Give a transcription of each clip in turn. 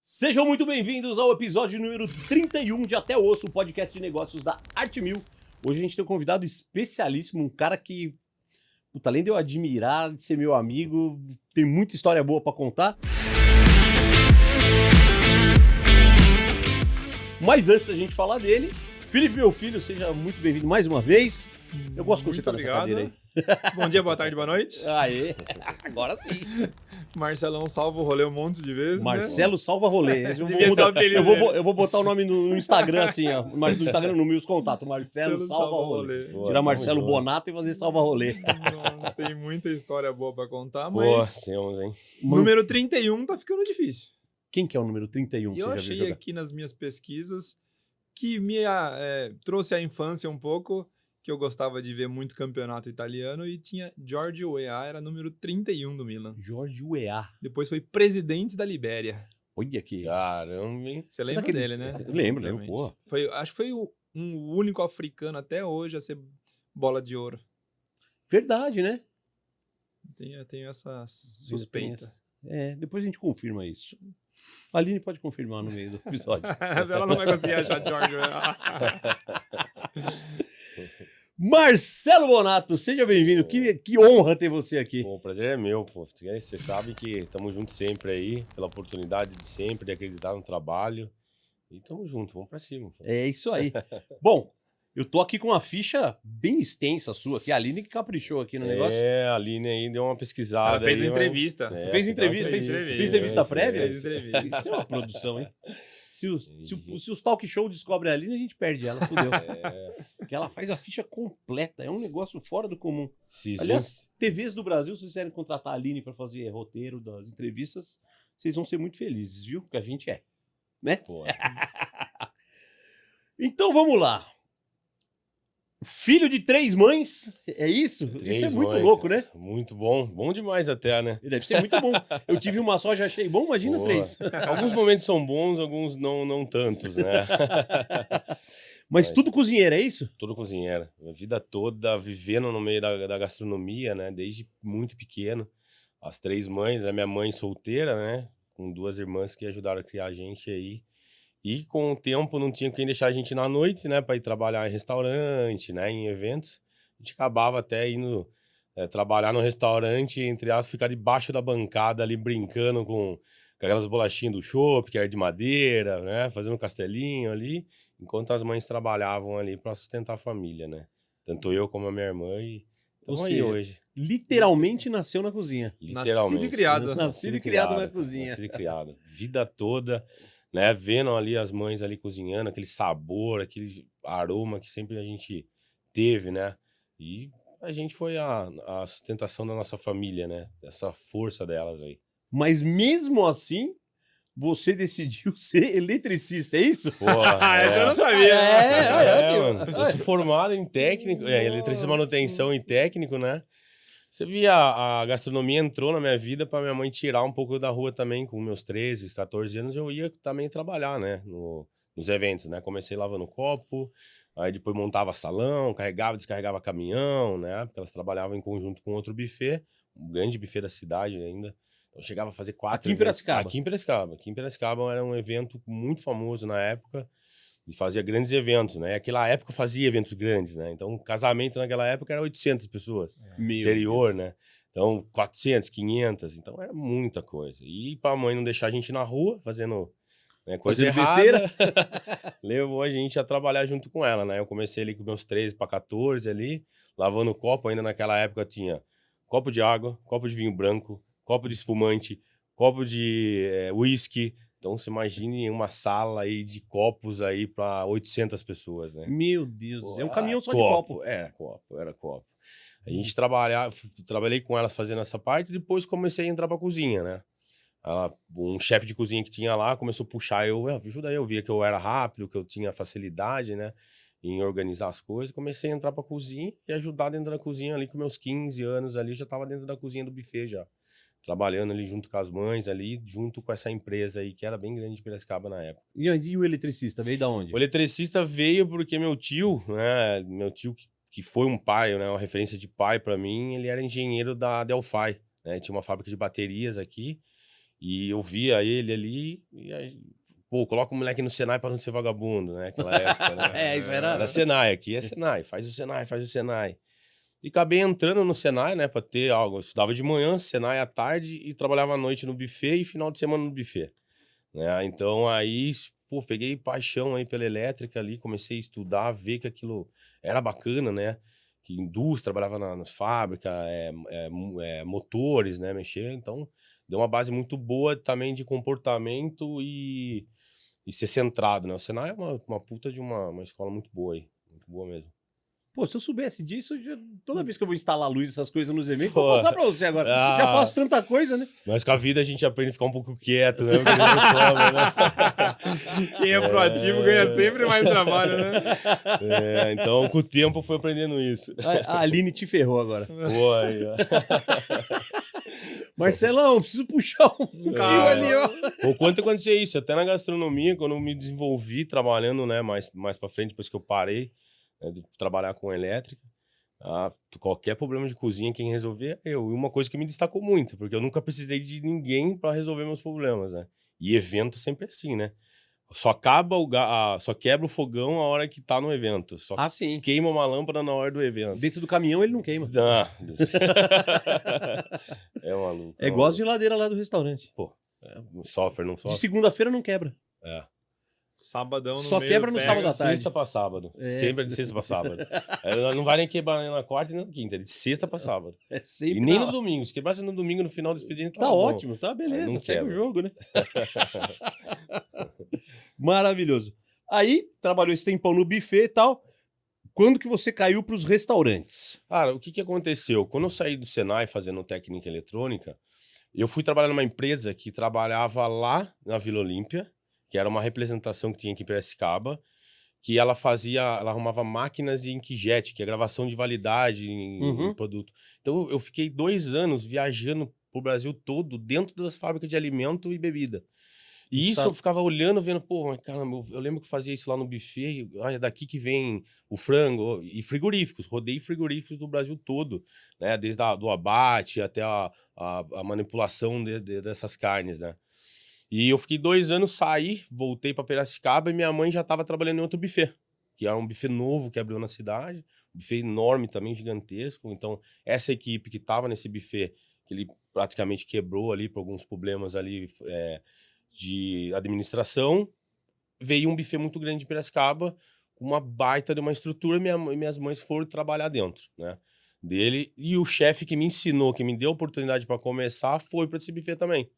Sejam muito bem-vindos ao episódio número 31 de Até Osso, o podcast de negócios da Arte Mil. Hoje a gente tem um convidado especialíssimo, um cara que, puta, além de eu admirar, de ser meu amigo, tem muita história boa pra contar. Mas antes da gente falar dele, Felipe, meu filho, seja muito bem-vindo mais uma vez. Eu gosto quando você tá nessa cadeira aí. Bom dia, boa tarde, boa noite. Aê, agora sim. Marcelão salva o rolê um monte de vezes, Marcelo Salva Rolê. Eu vou botar o nome no Instagram assim, ó. No Instagram, nos meus contatos. Marcelo Salva Rolê. Tirar Marcelo Bonato e fazer Salva Rolê. Não, tem muita história boa pra contar, mas temos, hein? Número 31 tá ficando difícil. Quem que é o número 31? E eu achei aqui nas minhas pesquisas que me trouxe a infância um pouco, que eu gostava de ver muito campeonato italiano, e tinha Giorgio Weah, era número 31 do Milan. Giorgio Weah. Depois foi presidente da Libéria. Olha aqui. Caramba, hein? Você lembra dele, né? Lembro, porra. Acho que foi o único africano até hoje a ser bola de ouro. Verdade, né? Tenho essa suspeita. Depois a gente confirma isso. A Aline pode confirmar no meio do episódio. Ela não vai conseguir achar Giorgio. Marcelo Bonato, seja bem-vindo. Que honra ter você aqui. Pô, o prazer é meu, pô. Você sabe que estamos juntos sempre aí, pela oportunidade de sempre, de acreditar no trabalho. E estamos juntos, vamos pra cima. Pô. É isso aí. Bom, eu tô aqui com uma ficha bem extensa sua aqui. A Aline que caprichou aqui no negócio. A Aline aí deu uma pesquisada. Ela fez aí, entrevista. Fez entrevista prévia? Fez entrevista. Isso é uma produção, hein? Se os talk show descobrem a Aline, a gente perde ela, fudeu. Porque ela faz a ficha completa, é um negócio fora do comum. Aliás, TVs do Brasil, se vocês quiserem contratar a Aline para fazer roteiro das entrevistas, vocês vão ser muito felizes, viu? Porque a gente é, né? Então vamos lá. Filho de 3 mães, é isso? Isso é muito louco, né? Muito bom, bom demais até, né? Deve ser muito bom. Eu tive uma só, já achei bom, imagina 3. Alguns momentos são bons, alguns não tantos, né? Mas tudo cozinheiro, é isso? Tudo cozinheiro. A vida toda vivendo no meio da gastronomia, né? Desde muito pequeno. As 3 mães, a minha mãe solteira, né? Com 2 irmãs que ajudaram a criar a gente aí. E com o tempo não tinha quem deixar a gente na noite, né? Para ir trabalhar em restaurante, né? Em eventos. A gente acabava até indo trabalhar no restaurante, entre aspas, ficar debaixo da bancada ali brincando com aquelas bolachinhas do chopp, que era de madeira, né? Fazendo um castelinho ali, enquanto as mães trabalhavam ali para sustentar a família, né? Tanto eu como a minha irmã e estamos aí hoje. Literalmente nasceu na cozinha. Literalmente. Nascido e criado. Nascido e criado na cozinha. Nascido e criado. Vida toda, né? Vendo ali as mães ali cozinhando, aquele sabor, aquele aroma que sempre a gente teve, né? E a gente foi a sustentação da nossa família, né? Essa força delas aí. Mas mesmo assim, você decidiu ser eletricista, é isso? Porra, Essa eu não sabia. Mano. Eu sou formado em técnico, eletricista, manutenção e técnico, né? Você via, a gastronomia entrou na minha vida para minha mãe tirar um pouco da rua também, com meus 13, 14 anos, eu ia também trabalhar, né? Nos eventos, né? Comecei lavando copo, aí depois montava salão, carregava, descarregava caminhão, né? Porque elas trabalhavam em conjunto com outro buffet, um grande buffet da cidade ainda. Então chegava a fazer 4 Aqui em Piracicaba? Aqui em Piracicaba era um evento muito famoso na época e fazia grandes eventos, né? Aquela época eu fazia eventos grandes, né? Então o casamento naquela época era 800 pessoas. Interior, né? Então 400, 500, então era muita coisa. E pra mãe não deixar a gente na rua fazendo coisa errada, besteira, levou a gente a trabalhar junto com ela, né? Eu comecei ali com meus 13 para 14 ali, lavando copo, ainda naquela época tinha copo de água, copo de vinho branco, copo de espumante, copo de whisky. Então, você imagine uma sala aí de copos aí para 800 pessoas, né? Meu Deus, é um caminhão só de copo. Era copo. A gente trabalhei com elas fazendo essa parte e depois comecei a entrar pra cozinha, né? Um chefe de cozinha que tinha lá começou a puxar ajuda aí, eu via que eu era rápido, que eu tinha facilidade, né? Em organizar as coisas. Comecei a entrar pra cozinha e ajudar dentro da cozinha ali com meus 15 anos ali, já tava dentro da cozinha do buffet já. Trabalhando ali junto com as mães ali, junto com essa empresa aí, que era bem grande de Piracicaba na época. E o eletricista, veio da onde? O eletricista veio porque meu tio, né, que foi um pai, né, uma referência de pai para mim, ele era engenheiro da Delphi, né, tinha uma fábrica de baterias aqui, E eu via ele ali, e aí, pô, coloca o moleque no Senai pra não ser vagabundo, né? Aquela época, né? Isso era... Era Senai, aqui é Senai, faz o Senai, faz o Senai. E acabei entrando no Senai, né, pra ter algo. Eu estudava de manhã, Senai à tarde e trabalhava à noite no buffet e final de semana no buffet, né? Então aí, pô, peguei paixão aí pela elétrica ali, comecei a estudar, ver que aquilo era bacana, né? Que indústria, trabalhava nas fábricas, motores, né, mexer. Então, deu uma base muito boa também de comportamento e ser centrado, né? O Senai é uma puta de uma escola muito boa aí, muito boa mesmo. Pô, se eu soubesse disso, toda vez que eu vou instalar luz, essas coisas nos eventos, Pô, vou passar pra você agora. Já faço tanta coisa, né? Mas com a vida a gente aprende a ficar um pouco quieto, né? Porque a gente reclama, né? Quem é proativo ganha sempre mais trabalho, né? Então, com o tempo, eu fui aprendendo isso. A Aline te ferrou agora. Pô, aí, ó. Marcelão, preciso puxar um fio ali, ó. O quanto aconteceu isso? Até na gastronomia, quando eu me desenvolvi trabalhando, né, mais pra frente, depois que eu parei, né, de trabalhar com elétrica, qualquer problema de cozinha, quem resolver é eu. E uma coisa que me destacou muito, porque eu nunca precisei de ninguém para resolver meus problemas, né? E evento sempre é assim, né? Só quebra o fogão a hora que tá no evento. Só queima uma lâmpada na hora do evento. Dentro do caminhão ele não queima. É maluco. É igual a geladeira lá do restaurante. Pô, não sofre. De segunda-feira não quebra. Sabadão no Só meio quebra no sábado à tarde. Sexta pra sábado. Sempre é de sexta pra sábado. Não vai nem quebrar nem na quarta nem na quinta. É de sexta pra sábado. Sempre e nem no domingo. Se quebrasse no domingo, no final do expediente, tá ótimo. Tá beleza. Não segue o jogo, né? Maravilhoso. Aí, trabalhou esse tempão no buffet e tal. Quando que você caiu pros restaurantes? Cara, o que aconteceu? Quando eu saí do Senai fazendo técnica eletrônica, eu fui trabalhar numa empresa que trabalhava lá na Vila Olímpia, que era uma representação que tinha aqui em Piracicaba, que ela arrumava máquinas de inkjet, que é gravação de validade em produto. Então eu fiquei 2 anos viajando pro Brasil todo, dentro das fábricas de alimento e bebida. E isso eu ficava olhando, vendo, pô, caramba, eu lembro que eu fazia isso lá no buffet, olha, daqui que vem o frango, e frigoríficos, rodei frigoríficos do Brasil todo, né, desde do abate até a manipulação dessas carnes, né. E eu fiquei 2 anos, saí, voltei para Piracicaba e minha mãe já estava trabalhando em outro buffet, que era um buffet novo que abriu na cidade, um buffet enorme também, gigantesco. Então, essa equipe que estava nesse buffet, que ele praticamente quebrou ali por alguns problemas ali de administração, veio um buffet muito grande de Piracicaba, com uma baita de uma estrutura, minhas mães foram trabalhar dentro, né, dele. E o chefe que me ensinou, que me deu a oportunidade para começar, foi para esse buffet também.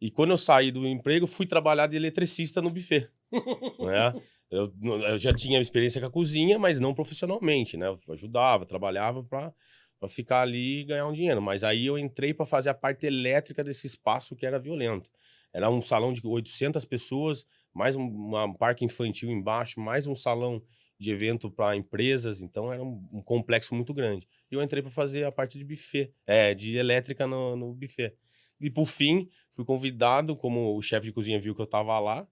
E quando eu saí do emprego, fui trabalhar de eletricista no buffet, né? Eu já tinha experiência com a cozinha, mas não profissionalmente, né? Eu ajudava, trabalhava para ficar ali e ganhar um dinheiro. Mas aí eu entrei para fazer a parte elétrica desse espaço que era violento. Era um salão de 800 pessoas, mais um parque infantil embaixo, mais um salão de evento para empresas. Então era um complexo muito grande. E eu entrei para fazer a parte de buffet, de elétrica no buffet. E, por fim, fui convidado, como o chefe de cozinha viu que eu tava lá,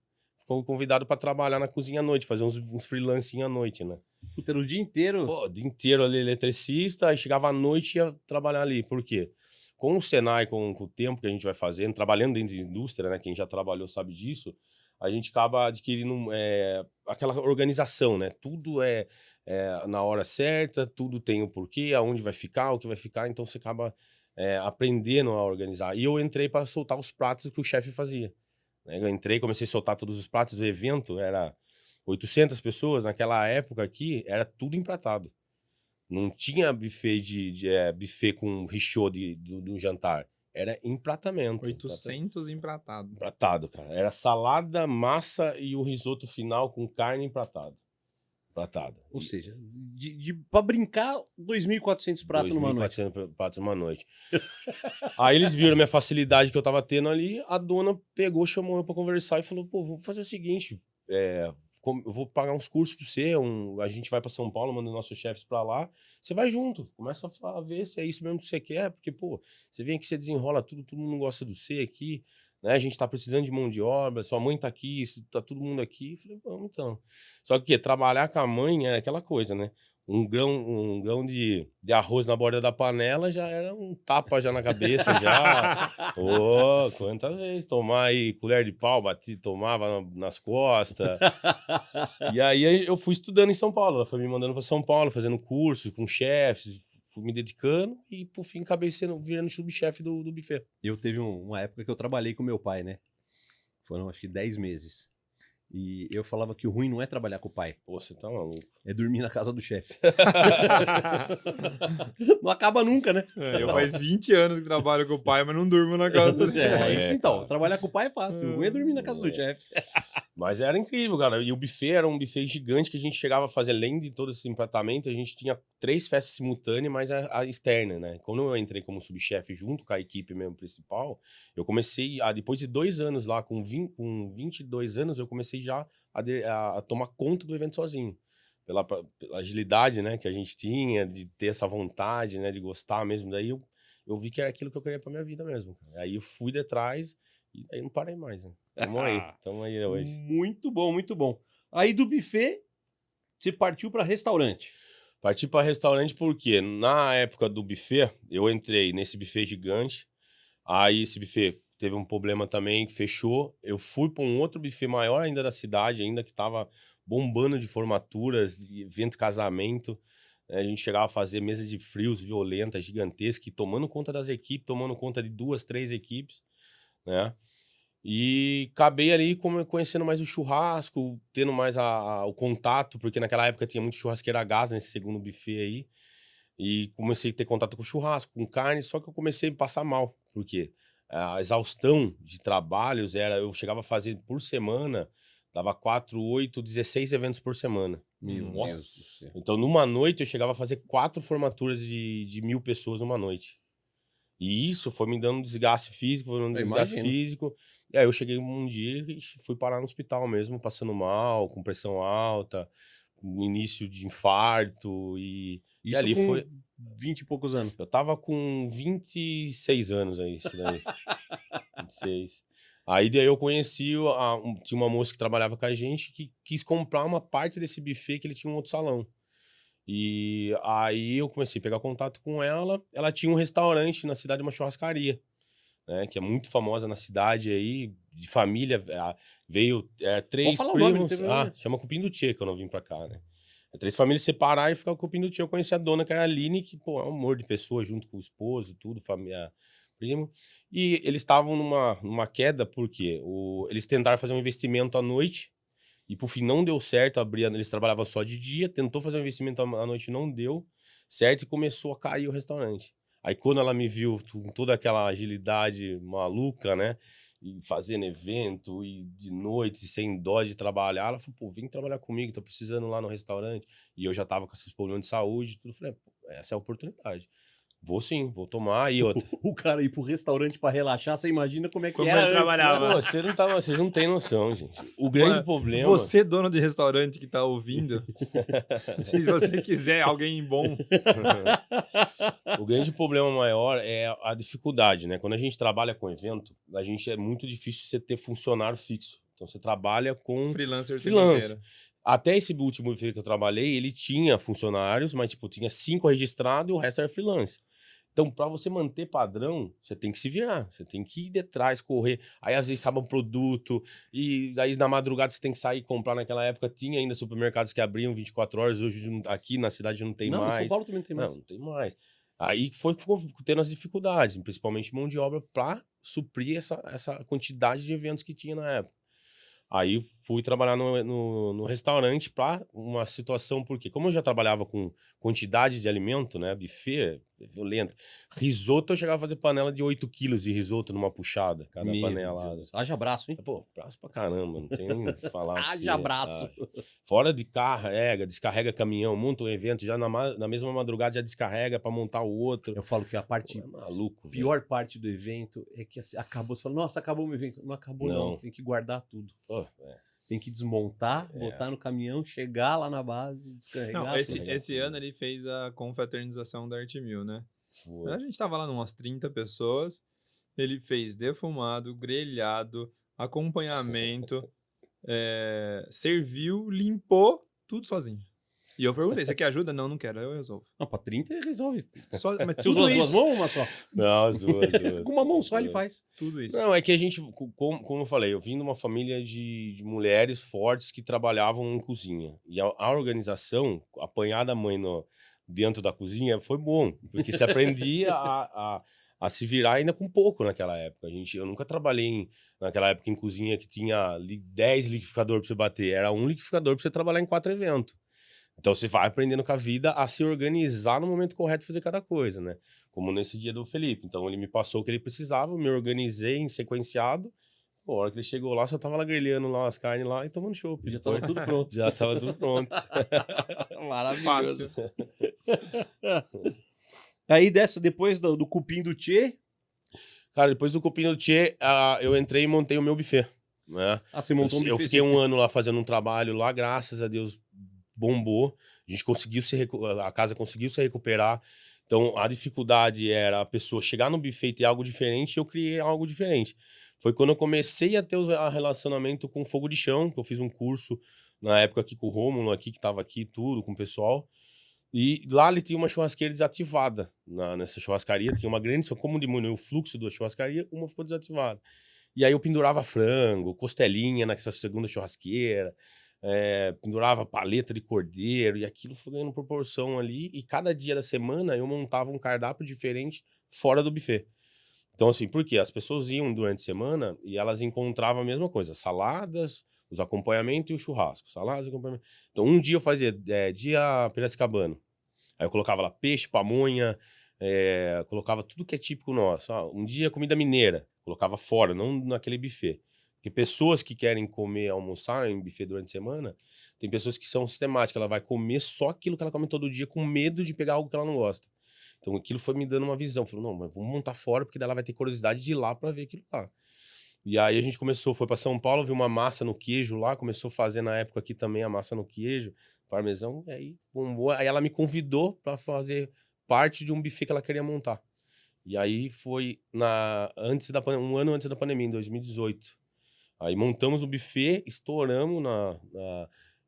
fui convidado para trabalhar na cozinha à noite, fazer uns freelancinho à noite, né? Puta, era o dia inteiro? Pô, o dia inteiro ali, eletricista, aí chegava à noite e ia trabalhar ali. Por quê? Com o Senai, com o tempo que a gente vai fazendo, trabalhando dentro de indústria, né? Quem já trabalhou sabe disso, a gente acaba adquirindo aquela organização, né? Tudo é na hora certa, tudo tem o porquê, aonde vai ficar, o que vai ficar, então você acaba aprendendo a organizar. E eu entrei para soltar os pratos que o chefe fazia, né? Eu entrei, comecei a soltar todos os pratos do evento, era 800 pessoas, naquela época aqui, era tudo empratado. Não tinha buffet buffet com richô do jantar. Era empratamento. 800 empratado. Empratado, cara. Era salada, massa e o risoto final com carne empratado. Ou seja, pra brincar, 2.400 pratos numa noite. 2.400 pratos numa noite. Aí eles viram a minha facilidade que eu tava tendo ali, a dona pegou, chamou eu pra conversar e falou, pô, vou fazer o seguinte, eu vou pagar uns cursos pra você, a gente vai pra São Paulo, manda nossos chefes pra lá, você vai junto, começa a ver se é isso mesmo que você quer, porque, pô, você vem aqui, você desenrola tudo, todo mundo gosta do você aqui, né? A gente tá precisando de mão de obra, sua mãe tá aqui, tá todo mundo aqui. Eu falei, vamos então. Só que trabalhar com a mãe é aquela coisa, né? um grão de arroz na borda da panela já era um tapa já na cabeça, já. Ô, quantas vezes? Tomar aí colher de pau, tomava nas costas. E aí eu fui estudando em São Paulo. Ela foi me mandando para São Paulo, fazendo cursos com chefes, fui me dedicando e, por fim, acabei virando subchefe do buffet. Eu teve uma época que eu trabalhei com meu pai, né? Foram, acho que 10 meses. E eu falava que o ruim não é trabalhar com o pai. Pô, você tá maluco. É dormir na casa do chefe. Não acaba nunca, né? Eu faz 20 anos que trabalho com o pai, mas não durmo na casa dele. Então, cara. trabalhar com o pai é fácil. O ruim é dormir na casa do chefe. Mas era incrível, cara. E o buffet era um buffet gigante que a gente chegava a fazer, além de todo esse empratamento, a gente tinha 3 festas simultâneas, mais a externa, né? Quando eu entrei como subchefe junto com a equipe mesmo principal, eu comecei, depois de 2 anos lá, com 22 anos, eu comecei já a tomar conta do evento sozinho. Pela agilidade, né, que a gente tinha, de ter essa vontade, né, de gostar mesmo. Daí eu vi que era aquilo que eu queria pra minha vida mesmo. Aí eu fui detrás e aí não parei mais, né? Tamo aí hoje. Muito bom, muito bom. Aí do buffet, você partiu para restaurante. Parti para restaurante porque na época do buffet, eu entrei nesse buffet gigante. Aí esse buffet teve um problema também, fechou. Eu fui para um outro buffet maior ainda da cidade, ainda que tava bombando de formaturas, de evento, casamento. A gente chegava a fazer mesas de frios violentas, gigantescas, tomando conta das equipes, tomando conta de 2, 3 equipes, né? E acabei ali conhecendo mais o churrasco, tendo mais o contato, porque naquela época tinha muito churrasqueira a gás nesse segundo buffet aí. E comecei a ter contato com churrasco, com carne, só que eu comecei a me passar mal. Por quê? A exaustão de trabalhos eu chegava a fazer por semana, dava 4, 8, 16 eventos por semana. Nossa. Então, numa noite, eu chegava a fazer 4 formaturas de 1.000 pessoas numa noite. E isso foi me dando um desgaste físico, foi me dando um desgaste físico. E aí eu cheguei um dia e fui parar no hospital mesmo, passando mal, com pressão alta, com início de infarto. E ali foi 20 e poucos anos. Eu tava com 26 anos aí, isso daí. 26. Aí daí eu conheci, tinha uma moça que trabalhava com a gente que quis comprar uma parte desse buffet que ele tinha um outro salão. E aí eu comecei a pegar contato com ela. Ela tinha um restaurante na cidade, uma churrascaria, né? Que é muito famosa na cidade aí, de família. Veio 3 primos. Chama Cupim do Tchê, que eu não vim pra cá, né? 3 famílias separaram e ficaram com o Cupim do Tchê. Eu conheci a dona, que era a Aline, que, pô, é um amor de pessoa, junto com o esposo, tudo, família, primo. E eles estavam numa queda, porque eles tentaram fazer um investimento à noite. E por fim não deu certo, eles trabalhavam só de dia, tentou fazer um investimento à noite, não deu certo e começou a cair o restaurante. Aí quando ela me viu com toda aquela agilidade maluca, né, e fazendo evento, e de noite, sem dó de trabalhar, ela falou, pô, vem trabalhar comigo, tô precisando lá no restaurante. E eu já tava com esses problemas de saúde, tudo. Falei, pô, essa é a oportunidade. Vou sim, vou tomar. E outra. O cara ir pro restaurante pra relaxar, você imagina como é que Como era ele trabalhava. Pô, vocês não têm noção, gente. O grande problema... Você, dono de restaurante que tá ouvindo, se você quiser alguém bom... O grande problema maior é a dificuldade, né? Quando a gente trabalha com evento, é muito difícil você ter funcionário fixo. Então você trabalha com freelancer. Até esse último evento que eu trabalhei, ele tinha funcionários, mas tipo, tinha 5 registrados e o resto era freelance. Então, para você manter padrão, você tem que se virar, você tem que ir detrás, correr. Aí, às vezes, acaba um produto, e aí na madrugada você tem que sair e comprar. Naquela época tinha ainda supermercados que abriam 24 horas, hoje aqui na cidade não tem mais. Não, em São Paulo também não tem mais. Não tem mais. Aí ficou tendo as dificuldades, principalmente mão de obra, para suprir essa quantidade de eventos que tinha na época. Aí fui trabalhar no restaurante para uma situação, porque como eu já trabalhava com quantidade de alimento, né, buffet, violento, risoto, eu chegava a fazer panela de 8 quilos de risoto numa puxada, cada panela. Haja braço, hein? Pô, braço pra caramba, não tem nem falar. Haja braço. Fora de descarrega caminhão, monta um evento, já na mesma madrugada já descarrega para montar o outro. Eu falo que a parte pior parte do evento é que assim, acabou, você fala, nossa, acabou o meu evento. Não acabou não, tem que guardar tudo. Tem que desmontar, botar no caminhão, chegar lá na base, descarregar. Não, esse ano ele fez a confraternização da Art Mil, né? Foi. A gente tava lá umas 30 pessoas, ele fez defumado, grelhado, acompanhamento, serviu, limpou, tudo sozinho. E eu perguntei, você quer ajuda? Não, não quero, eu resolvo. Não, pra 30 ele resolve. Só, mas Você usou as duas mãos ou uma só? Não, as duas. Com uma mão só ele faz. Tudo isso. Não, é que a gente, como eu falei, eu vim de uma família de mulheres fortes que trabalhavam em cozinha. E a organização, apanhar da mãe dentro da cozinha foi bom, porque você aprendia a se virar ainda com pouco naquela época. Eu nunca trabalhei naquela época em cozinha que tinha 10 liquidificadores para você bater. Era um liquidificador para você trabalhar em 4 eventos. Então você vai aprendendo com a vida a se organizar no momento correto de fazer cada coisa, né? Como nesse dia do Felipe. Então ele me passou o que ele precisava, eu me organizei em sequenciado. Pô, a hora que ele chegou lá, só tava lá grelhando lá as carnes lá e tomando chopp. Já tava tudo pronto. Já tava tudo pronto. Maravilhoso. Aí depois do cupim do Tchê... Cara, depois do cupim do Tchê, eu entrei e montei o meu buffet. Né? Você montou um buffet? Eu fiquei um ano lá fazendo um trabalho lá, graças a Deus bombou. A gente conseguiu a casa conseguiu se recuperar. Então, a dificuldade era a pessoa chegar no buffet e ter algo diferente, e eu criei algo diferente. Foi quando eu comecei a ter o relacionamento com fogo de chão, que eu fiz um curso na época aqui com o Rômulo, aqui, que estava aqui tudo, com o pessoal. E lá ele tinha uma churrasqueira desativada nessa churrascaria. Tinha uma grande, só como diminuiu o fluxo da churrascaria, uma ficou desativada. E aí eu pendurava frango, costelinha nessa segunda churrasqueira, pendurava paleta de cordeiro, e aquilo foi ganhando proporção ali. E cada dia da semana eu montava um cardápio diferente fora do buffet. Então, assim, por quê? As pessoas iam durante a semana e elas encontravam a mesma coisa: saladas, os acompanhamentos e o churrasco. Saladas e acompanhamento. Então, um dia eu fazia dia piracicabano. Aí eu colocava lá peixe, pamonha, colocava tudo que é típico nosso. Um dia comida mineira, colocava fora, não naquele buffet. Porque pessoas que querem comer, almoçar em buffet durante a semana, tem pessoas que são sistemáticas, ela vai comer só aquilo que ela come todo dia com medo de pegar algo que ela não gosta. Então aquilo foi me dando uma visão. Falei, não, mas vamos montar fora, porque daí ela vai ter curiosidade de ir lá para ver aquilo lá. E aí a gente foi para São Paulo, viu uma massa no queijo lá, começou a fazer na época aqui também a massa no queijo, parmesão, e aí bombou. Aí ela me convidou para fazer parte de um buffet que ela queria montar. E aí foi um ano antes da pandemia, em 2018. Aí montamos o buffet, estouramos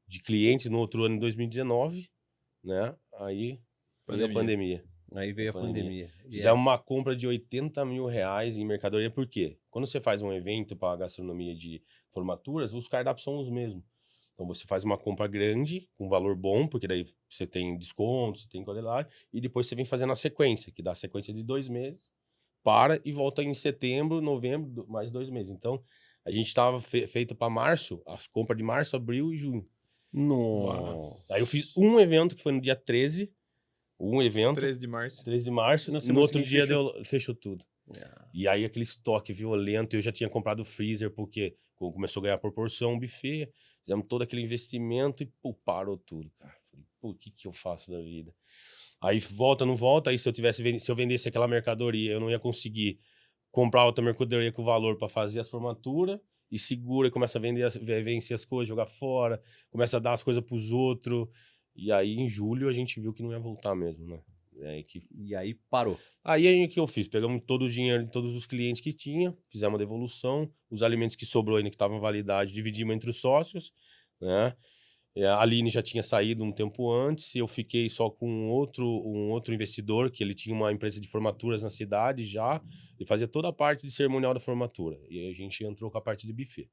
de clientes no outro ano, em 2019, né? Aí veio a pandemia. Aí veio a pandemia. Fizemos uma compra de R$80 mil em mercadoria, por quê? Quando você faz um evento para gastronomia de formaturas, os cardápios são os mesmos. Então você faz uma compra grande, com valor bom, porque daí você tem desconto, você tem qualidade, e depois você vem fazendo a sequência, que dá a sequência de 2 meses, para e volta em setembro, novembro, mais 2 meses. Então, a gente estava feito para março, as compras de março, abril e junho. Nossa. Aí eu fiz um evento que foi no dia 13, 13 de março. 13 de março, no outro dia fechou tudo. E aí aquele estoque violento, eu já tinha comprado o freezer, porque começou a ganhar proporção, o buffet, fizemos todo aquele investimento e parou tudo, cara. Falei, o que eu faço da vida? Aí volta, não volta, aí se eu vendesse aquela mercadoria, eu não ia conseguir comprar outra mercadoria com valor para fazer as formaturas, e segura, e começa a vencer as coisas, jogar fora, começa a dar as coisas pros outros. E aí, em julho, a gente viu que não ia voltar mesmo, né? E aí parou. Aí o que eu fiz? Pegamos todo o dinheiro de todos os clientes que tinha, fizemos uma devolução, os alimentos que sobrou ainda, que estavam em validade, dividimos entre os sócios, né? A Aline já tinha saído um tempo antes, eu fiquei só com um outro investidor, que ele tinha uma empresa de formaturas na cidade já, ele fazia toda a parte de cerimonial da formatura, e aí a gente entrou com a parte de buffet.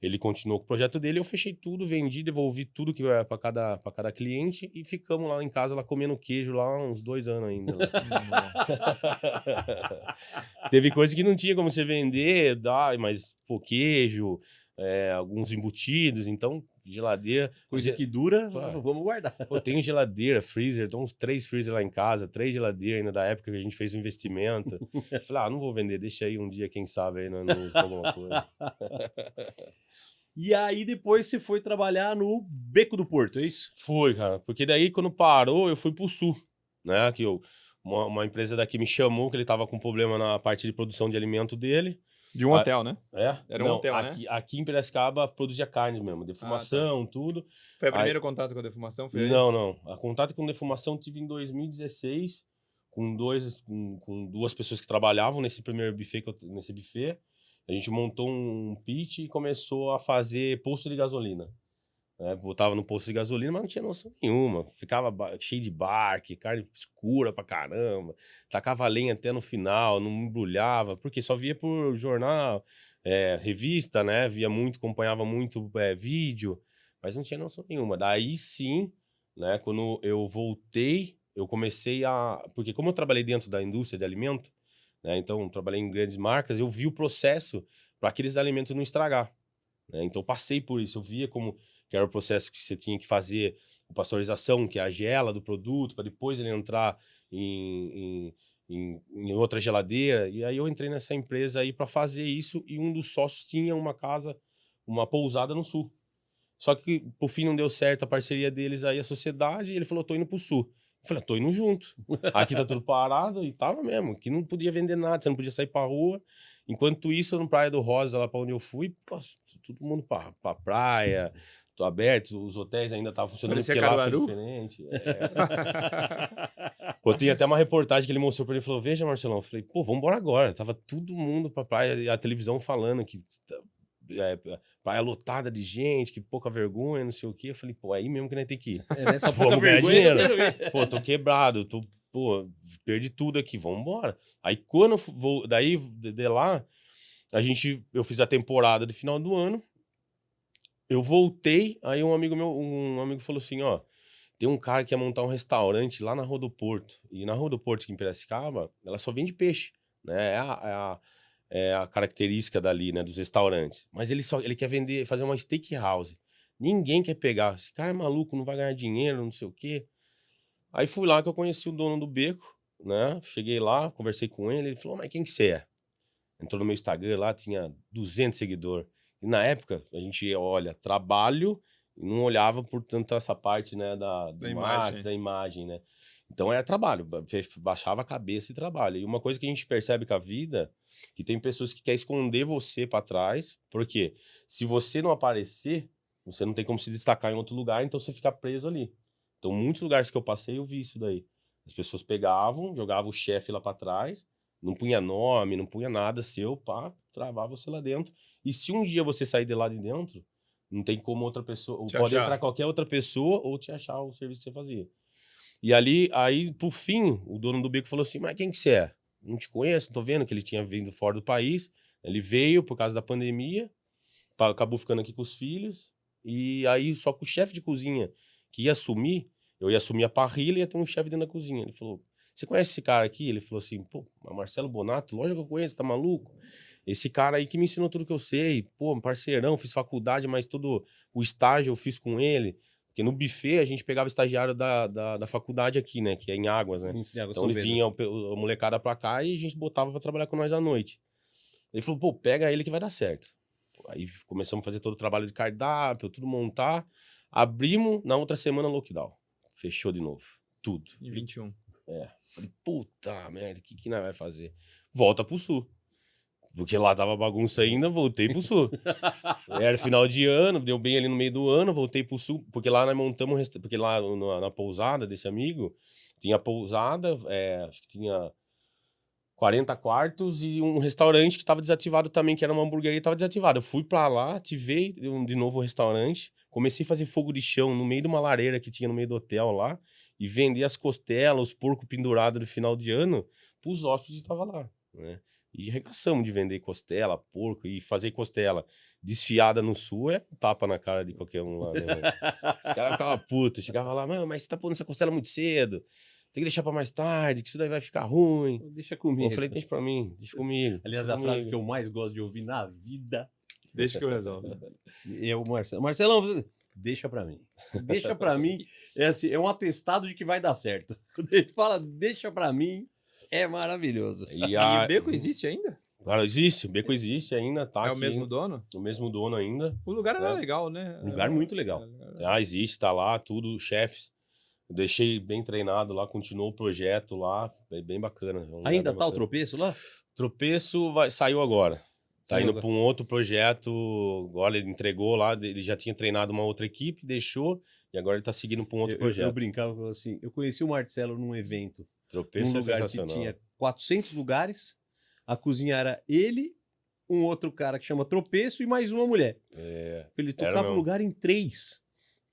Ele continuou com o projeto dele, eu fechei tudo, vendi, devolvi tudo que era para cada cliente e ficamos lá em casa, lá comendo queijo lá uns 2 anos ainda. Teve coisa que não tinha como você vender, mas queijo, alguns embutidos, então geladeira. Coisa que dura, vamos guardar. Pô, tenho geladeira, freezer, então uns 3 freezer lá em casa, 3 geladeiras ainda da época que a gente fez o investimento. Falei, não vou vender, deixa aí um dia, quem sabe aí, não uso alguma coisa. E aí depois você foi trabalhar no Beco do Porto, é isso? Foi, cara, porque daí quando parou eu fui pro Sul, né, que uma empresa daqui me chamou que ele tava com problema na parte de produção de alimento dele. De um hotel, né? Era um hotel, aqui, né? Aqui em Piracicaba produzia carne mesmo, defumação, tudo. Foi o primeiro contato com a defumação? Foi não. A contato com defumação tive em 2016, com duas pessoas que trabalhavam nesse primeiro buffet, nesse buffet. A gente montou um pit e começou a fazer posto de gasolina. né? Botava no posto de gasolina, mas não tinha noção nenhuma. Ficava cheio de barque, carne escura pra caramba. Tacava lenha até no final, não embrulhava, porque só via por jornal, revista, né? Via muito, acompanhava muito vídeo, mas não tinha noção nenhuma. Daí sim, né? Quando eu voltei, eu comecei a... Porque como eu trabalhei dentro da indústria de alimento, né? Então trabalhei em grandes marcas, eu vi o processo para aqueles alimentos não estragar, né? Então passei por isso, eu via como que era o processo que você tinha que fazer a pasteurização, que é a gela do produto, para depois ele entrar em outra geladeira. E aí eu entrei nessa empresa aí para fazer isso, e um dos sócios tinha uma casa, uma pousada no sul. Só que por fim não deu certo a parceria deles aí, a sociedade, e ele falou, tô indo pro sul. Eu falei, tô indo junto. Aqui tá tudo parado, e tava mesmo. Aqui não podia vender nada, você não podia sair pra rua. Enquanto isso, no Praia do Rosa, lá pra onde eu fui, pô, todo mundo pra praia, tô aberto, os hotéis ainda estavam funcionando, Parecia porque lá foi Caruaru? diferente. Pô, tem até uma reportagem que ele mostrou pra ele, falou, veja, Marcelão. Eu falei, pô, vamos embora agora. Tava todo mundo pra praia, e a televisão falando que... praia lotada de gente, que pouca vergonha, não sei o quê. Eu falei, pô, aí mesmo que nós tem que ir. Nessa pouca Vamos ganhar vergonha, dinheiro. Pô, tô quebrado, pô, perdi tudo aqui, vamos embora. Aí quando eu vou, daí de lá, eu fiz a temporada de final do ano, eu voltei, aí um amigo falou assim, ó, tem um cara que ia montar um restaurante lá na Rua do Porto. E na Rua do Porto, aqui em Piracicaba, ela só vende peixe, né? É a característica dali, né, dos restaurantes. Mas ele quer fazer uma steakhouse. Ninguém quer pegar. Esse cara é maluco, não vai ganhar dinheiro, não sei o quê. Aí fui lá que eu conheci o dono do beco, né? Cheguei lá, conversei com ele falou, mas quem que você é? Entrou no meu Instagram lá, tinha 200 seguidores. E na época, a gente olha, trabalho, e não olhava por tanto essa parte, né, da imagem, né? Então era trabalho, baixava a cabeça e trabalho. E uma coisa que a gente percebe com a vida, que tem pessoas que querem esconder você para trás, porque se você não aparecer, você não tem como se destacar em outro lugar, então você fica preso ali. Então muitos lugares que eu passei, eu vi isso daí. As pessoas pegavam, jogavam o chefe lá para trás, não punha nome, não punha nada seu, pá, travava você lá dentro. E se um dia você sair de lá de dentro, não tem como outra pessoa, pode entrar qualquer outra pessoa ou te achar o serviço que você fazia. E aí, por fim, o dono do beco falou assim, mas quem que você é? Não te conheço, tô vendo que ele tinha vindo fora do país. Ele veio por causa da pandemia, acabou ficando aqui com os filhos. E aí, só que o chefe de cozinha que ia assumir, eu ia assumir a parrilha e ia ter um chefe dentro da cozinha. Ele falou, você conhece esse cara aqui? Ele falou assim, pô, Marcelo Bonato, lógico que eu conheço, tá maluco? Esse cara aí que me ensinou tudo que eu sei, pô, parceirão, fiz faculdade, mas todo o estágio eu fiz com ele. Porque no buffet a gente pegava estagiário da faculdade aqui, né? Que é em Águas, né? Então ele vinha a molecada pra cá e a gente botava pra trabalhar com nós à noite. Ele falou, pô, pega ele que vai dar certo. Aí começamos a fazer todo o trabalho de cardápio, tudo montar. Abrimos, na outra semana, lockdown. Fechou de novo. Tudo. Em 21. Falei, puta merda, o que nós vai fazer? Volta pro sul. Porque lá tava bagunça ainda, voltei pro sul. Era final de ano, deu bem ali no meio do ano, voltei pro sul, porque lá nós montamos, porque lá na pousada desse amigo, tinha pousada, acho que tinha 40 quartos e um restaurante que tava desativado também, que era uma hamburgueria, tava desativado. Eu fui pra lá, ativei de novo o restaurante, comecei a fazer fogo de chão no meio de uma lareira que tinha no meio do hotel lá, e vender as costelas, os porcos pendurados no final de ano pros hóspedes que tava lá, né? E arregaçamos de vender costela, porco, e fazer costela desfiada no sul é um tapa na cara de qualquer um lá, né? Os caras ficavam putos, chegavam lá, mano, mas você tá pondo essa costela muito cedo, tem que deixar pra mais tarde, que isso daí vai ficar ruim. Deixa comigo. Eu falei, deixa pra mim, deixa comigo. Aliás, deixa a comigo. frase que eu mais gosto de ouvir na vida... Deixa que eu resolvo. Marcelão, deixa pra mim. Deixa pra mim, é um atestado de que vai dar certo. Quando ele fala, deixa pra mim... É maravilhoso. E o beco existe ainda? Claro, existe. O beco existe ainda, tá? É aqui, o mesmo dono? O mesmo dono ainda. O lugar era legal, né? Um lugar muito legal. Existe, tá lá, tudo, chefes. Eu deixei bem treinado lá, continuou o projeto lá, é bem bacana. Ainda tá o Tropeço lá? Tropeço saiu agora. Tá indo para um outro projeto, agora ele entregou lá, ele já tinha treinado uma outra equipe, deixou, e agora ele tá seguindo para um outro projeto. Eu brincava assim, eu conheci o Marcelo num evento. Tropeço num lugar que tinha 400 lugares, a cozinha era ele, um outro cara que chama Tropeço e mais uma mulher. Ele tocava o lugar em 3.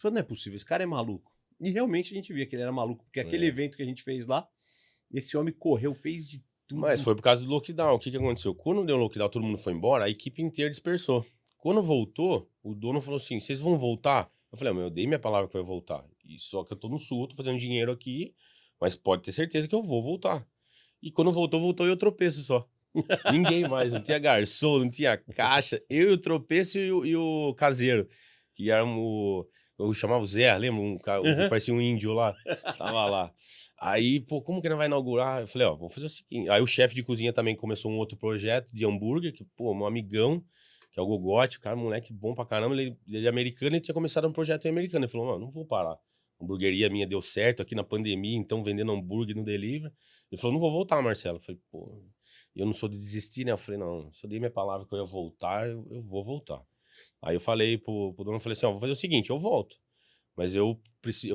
falei, não é possível, esse cara é maluco. E realmente a gente via que ele era maluco, porque aquele evento que a gente fez lá, esse homem correu, fez de tudo. Mas foi por causa do lockdown. O que aconteceu? Quando deu o lockdown, todo mundo foi embora, a equipe inteira dispersou. Quando voltou, o dono falou assim, vocês vão voltar? Eu falei, eu dei minha palavra que eu ia voltar. E só que eu tô no sul, tô fazendo dinheiro aqui, mas pode ter certeza que eu vou voltar. E quando voltou eu tropeço só. Ninguém mais, não tinha garçom, não tinha caixa. Eu e o tropeço e o caseiro, que era eu chamava o Zé, lembra? Que parecia um índio lá, tava lá. Aí, pô, como que não vai inaugurar? Eu falei, vamos fazer o seguinte. Aí o chefe de cozinha também começou um outro projeto de hambúrguer, que, pô, um amigão, que é o Gogote, o cara, moleque bom pra caramba, ele é americano e tinha começado um projeto em americano. Ele falou, não vou parar. A hamburgueria minha deu certo aqui na pandemia, então vendendo hambúrguer no delivery. Ele falou, não vou voltar, Marcelo. Eu falei, pô, eu não sou de desistir, né? Eu falei, não, se eu dei minha palavra que eu ia voltar, eu vou voltar. Aí eu falei pro dono, eu falei assim, vou fazer o seguinte, eu volto. Mas eu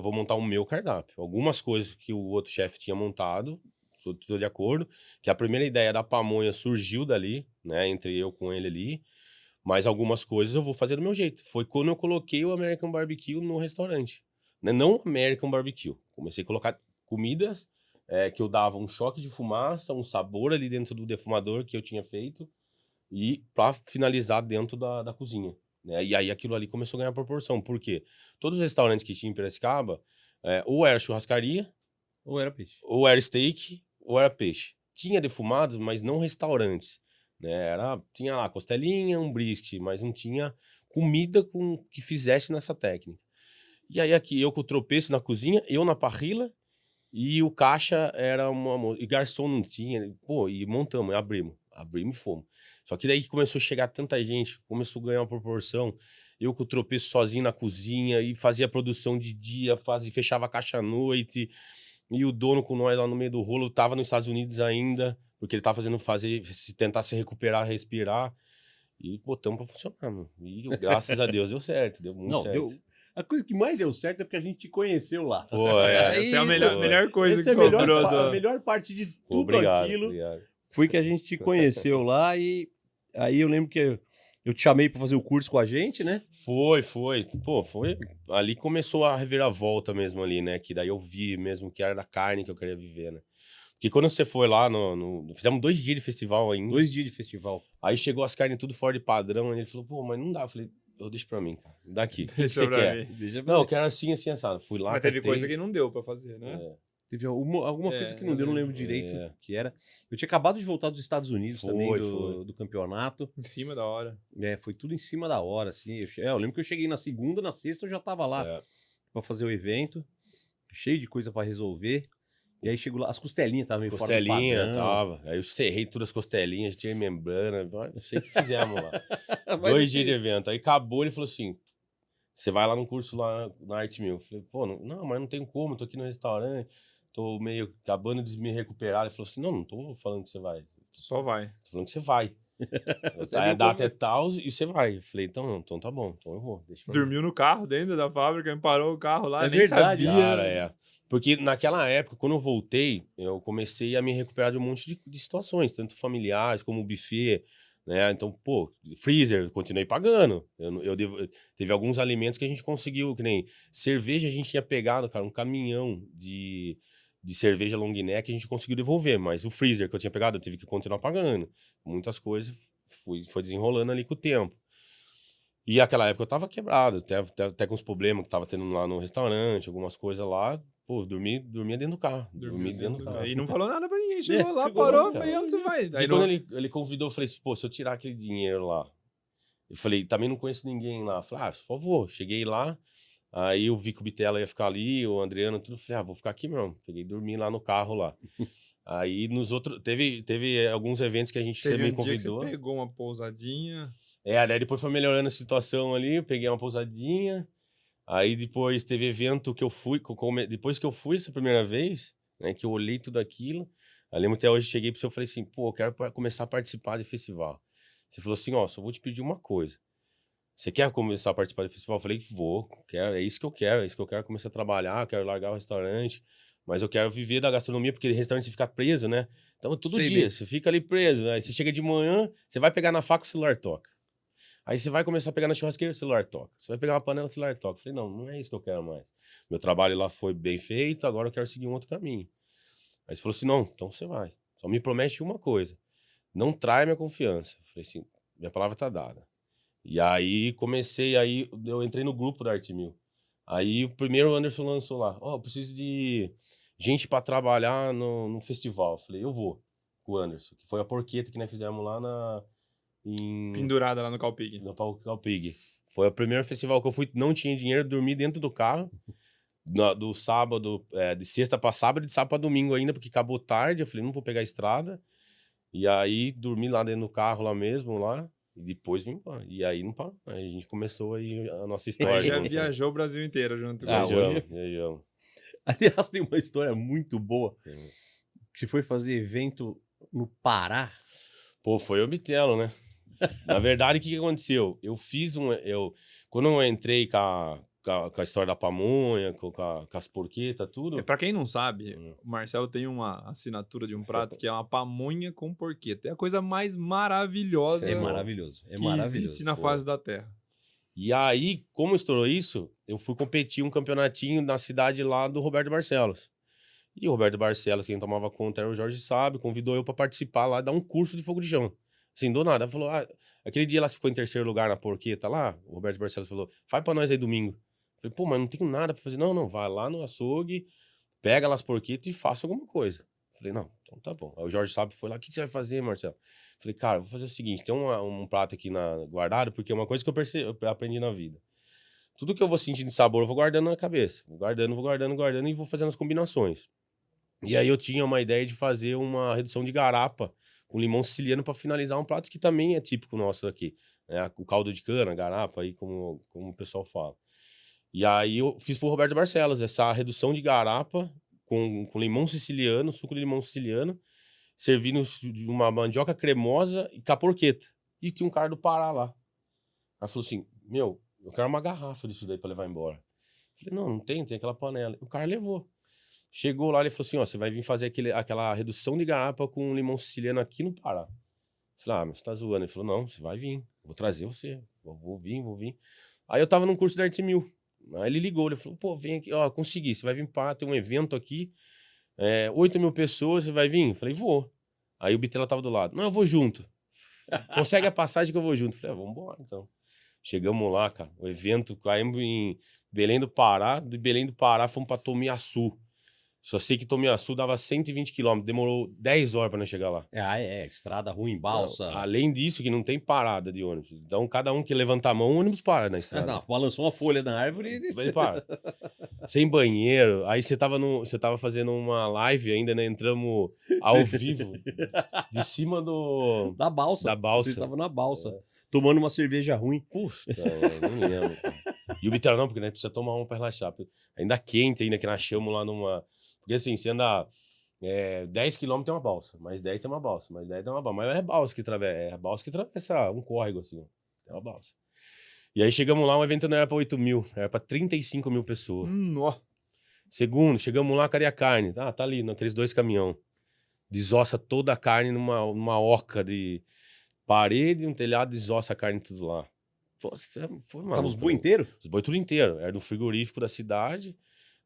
vou montar o meu cardápio. Algumas coisas que o outro chefe tinha montado, estou de acordo, que a primeira ideia da pamonha surgiu dali, né, entre eu com ele ali, mas algumas coisas eu vou fazer do meu jeito. Foi quando eu coloquei o American Barbecue no restaurante. Né? Não American Barbecue. Comecei a colocar comidas que eu dava um choque de fumaça, um sabor ali dentro do defumador que eu tinha feito, e para finalizar dentro da cozinha. Né? E aí aquilo ali começou a ganhar proporção. Por quê? Todos os restaurantes que tinha em Piracicaba, ou era churrascaria, ou era peixe. Ou era steak, ou era peixe. Tinha defumados, mas não restaurantes. Né? Tinha lá costelinha, um brisket, mas não tinha comida que fizesse nessa técnica. E aí aqui, eu com o tropeço na cozinha, eu na parrilla, e o caixa era e garçom não tinha. Pô, e montamos, abrimos e fomos. Só que daí que começou a chegar tanta gente, começou a ganhar uma proporção. Eu com o tropeço sozinho na cozinha, e fazia produção de dia, fechava a caixa à noite. E o dono com nós lá no meio do rolo tava nos Estados Unidos ainda, porque ele tava tentar se recuperar, respirar. E botamos pra funcionar, mano. E graças a Deus deu certo, deu muito certo. A coisa que mais deu certo é porque a gente te conheceu lá. Pô, essa é a melhor coisa que sobrou. A melhor parte de tudo aquilo foi que a gente te conheceu lá, e aí eu lembro que eu te chamei pra fazer o curso com a gente, né? Foi. Pô, foi. Ali começou a reviravolta mesmo ali, né? Que daí eu vi mesmo que era da carne que eu queria viver, né? Porque quando você foi lá, fizemos 2 dias de festival ainda. 2 dias de festival. Aí chegou as carnes tudo fora de padrão, e ele falou, pô, mas não dá. Eu falei, deixa pra mim, cara. Daqui. O que você quer? Não, eu quero assim, assado. Fui lá, mas teve coisa que não deu pra fazer, né? Teve alguma coisa que não deu, não lembro direito que era. Eu tinha acabado de voltar dos Estados Unidos também, do campeonato. Em cima da hora. Foi tudo em cima da hora, assim. Eu lembro que eu cheguei na segunda, na sexta eu já tava lá pra fazer o evento. Cheio de coisa pra resolver. E aí chegou lá, as costelinhas estavam meio fora do padrão. Costelinha, tava. Aí eu serrei todas as costelinhas, tinha membrana. Não sei o que fizemos lá. 2 dias de evento. Aí acabou, ele falou assim, você vai lá no curso lá na Arte Mil. Eu falei, pô, não, mas não tem como, tô aqui no restaurante, tô meio acabando de me recuperar. Ele falou assim, não tô falando que você vai. Só vai. Tô falando que você vai. A data é tal e você vai. Eu falei, então tá bom, então eu vou. Dormiu no carro dentro da fábrica, parou o carro lá, nem verdade, sabia. Cara, Porque naquela época, quando eu voltei, eu comecei a me recuperar de um monte de situações, tanto familiares como o buffet, né? Então, pô, freezer, continuei pagando. Teve alguns alimentos que a gente conseguiu, que nem cerveja, a gente tinha pegado, cara, um caminhão de cerveja long neck, a gente conseguiu devolver, mas o freezer que eu tinha pegado, eu tive que continuar pagando. Muitas coisas foi desenrolando ali com o tempo. E naquela época eu tava quebrado, até com os problemas que tava tendo lá no restaurante, algumas coisas lá. Pô, dormia dentro do carro. Dormia dentro do carro. E não falou nada pra ninguém. Chegou lá, parou, falei, onde você vai? Aí quando ele convidou, eu falei assim, pô, se eu tirar aquele dinheiro lá. Eu falei, também não conheço ninguém lá. Eu falei, por favor. Cheguei lá, aí eu vi que o Bitela ia ficar ali, o Adriano, tudo. Falei, vou ficar aqui mesmo. Peguei e dormi lá no carro lá. Aí nos outros, teve alguns eventos que a gente também convidou. Dia que você pegou uma pousadinha. Daí depois foi melhorando a situação ali, eu peguei uma pousadinha. Aí depois teve evento que eu fui, depois que eu fui essa primeira vez, né, que eu olhei tudo aquilo, eu lembro até hoje, cheguei pro senhor e falei assim, pô, eu quero começar a participar de festival. Você falou assim, só vou te pedir uma coisa. Você quer começar a participar do festival? Eu falei, vou, é isso que eu quero começar a trabalhar, quero largar o restaurante, mas eu quero viver da gastronomia, porque restaurante você fica preso, né? Então todo dia, você fica ali preso, né? Aí você chega de manhã, você vai pegar na faca, o celular toca. Aí você vai começar a pegar na churrasqueira, o celular toca. Você vai pegar uma panela, o celular toca. Eu falei, não é isso que eu quero mais. Meu trabalho lá foi bem feito, agora eu quero seguir um outro caminho. Aí você falou assim, não, então você vai. Só me promete uma coisa, não trai minha confiança. Eu falei assim, minha palavra tá dada. E aí eu entrei no grupo da Arte Mil. Aí o primeiro Anderson lançou lá, eu preciso de gente pra trabalhar no festival. Eu falei, eu vou com o Anderson, que foi a porqueta que nós fizemos lá pendurada lá no Calpig. No Calpig. Foi o primeiro festival que eu fui, não tinha dinheiro, dormi dentro do carro, do sábado, de sexta pra sábado e de sábado pra domingo ainda, porque acabou tarde. Eu falei, não vou pegar a estrada. E aí dormi lá dentro do carro lá mesmo, lá. E depois vim embora. E aí não parou. Aí a gente começou aí a nossa história. Já viajou o Brasil inteiro junto com viajamos. Aliás, tem uma história muito boa. Que você foi fazer evento no Pará. Pô, foi o Bitelo, né? Na verdade, o que aconteceu? Quando eu entrei com a história da pamonha, com as porquetas, tudo. Pra quem não sabe, o Marcelo tem uma assinatura de um prato que é uma pamonha com porqueta. É a coisa mais maravilhosa. É maravilhoso. Que existe na face da Terra. E aí, como estourou isso, eu fui competir um campeonatinho na cidade lá do Roberto Barcelos. E o Roberto Barcelos, quem tomava conta era o Jorge Sabe, convidou eu pra participar lá, dar um curso de fogo de chão. Assim, do nada. Ela falou, aquele dia ela ficou em terceiro lugar na porqueta lá, o Roberto Barcelos falou, faz pra nós aí domingo. Eu falei, pô, mas não tenho nada pra fazer. Não, vai lá no açougue, pega lá as porquetas e faça alguma coisa. Eu falei, não, então tá bom. Aí o Jorge Sabe foi lá, o que você vai fazer, Marcelo? Eu falei, cara, vou fazer o seguinte, tem um prato aqui guardado, porque é uma coisa que eu aprendi na vida. Tudo que eu vou sentindo de sabor, eu vou guardando na cabeça. Vou guardando e vou fazendo as combinações. E aí eu tinha uma ideia de fazer uma redução de garapa com limão siciliano para finalizar um prato que também é típico nosso aqui. Né? O caldo de cana, garapa, aí como o pessoal fala. E aí eu fiz pro Roberto Barcelos essa redução de garapa com limão siciliano, suco de limão siciliano, servindo uma mandioca cremosa e com a porqueta. E tinha um cara do Pará lá. Aí falou assim, eu quero uma garrafa disso daí para levar embora. Eu falei, não tem aquela panela. O cara levou. Chegou lá, ele falou assim, você vai vir fazer aquela redução de garapa com limão siciliano aqui no Pará. Eu falei, mas você tá zoando. Ele falou, não, você vai vir, vou trazer você, vou vir. Aí eu tava num curso da Arte Mil. Aí ele ligou, ele falou, pô, vem aqui, consegui, você vai vir para tem um evento aqui, 8 mil pessoas, você vai vir? Eu falei, vou. Aí o Bitela tava do lado, não, eu vou junto. Consegue a passagem que eu vou junto. Eu falei, vamos embora, então. Chegamos lá, cara, o evento, caímos em Belém do Pará, de Belém do Pará fomos pra Tomiaçu. Só sei que Tomiaçu dava 120 km, demorou 10 horas pra nós chegar lá. Estrada ruim, balsa. Não, além disso, que não tem parada de ônibus. Então, cada um que levanta a mão, o ônibus para na estrada. Não, balançou uma folha na árvore e... Ele para. Sem banheiro. Aí você tava fazendo uma live ainda, né? Entramos ao vivo, de cima da balsa. Vocês estavam na balsa, tomando uma cerveja ruim. Puxa, não lembro. Cara. E o Bitelo não, porque né, precisa tomar uma pra relaxar. Ainda quente, ainda que nós chamamos lá numa... Porque assim, você anda 10 km tem uma balsa, mais 10 tem uma balsa, mais 10 tem uma balsa. Mas é balsa que atravessa um córrego, assim, é uma balsa. E aí chegamos lá, o evento não era pra 8 mil, era pra 35 mil pessoas. Segundo, chegamos lá, cadê a carne? Tá ali, naqueles 2 caminhões. Desossa toda a carne numa oca de parede, um telhado, desossa a carne tudo lá. Foi maluco. Tava os boi inteiros? Os boi tudo inteiro. Era no frigorífico da cidade.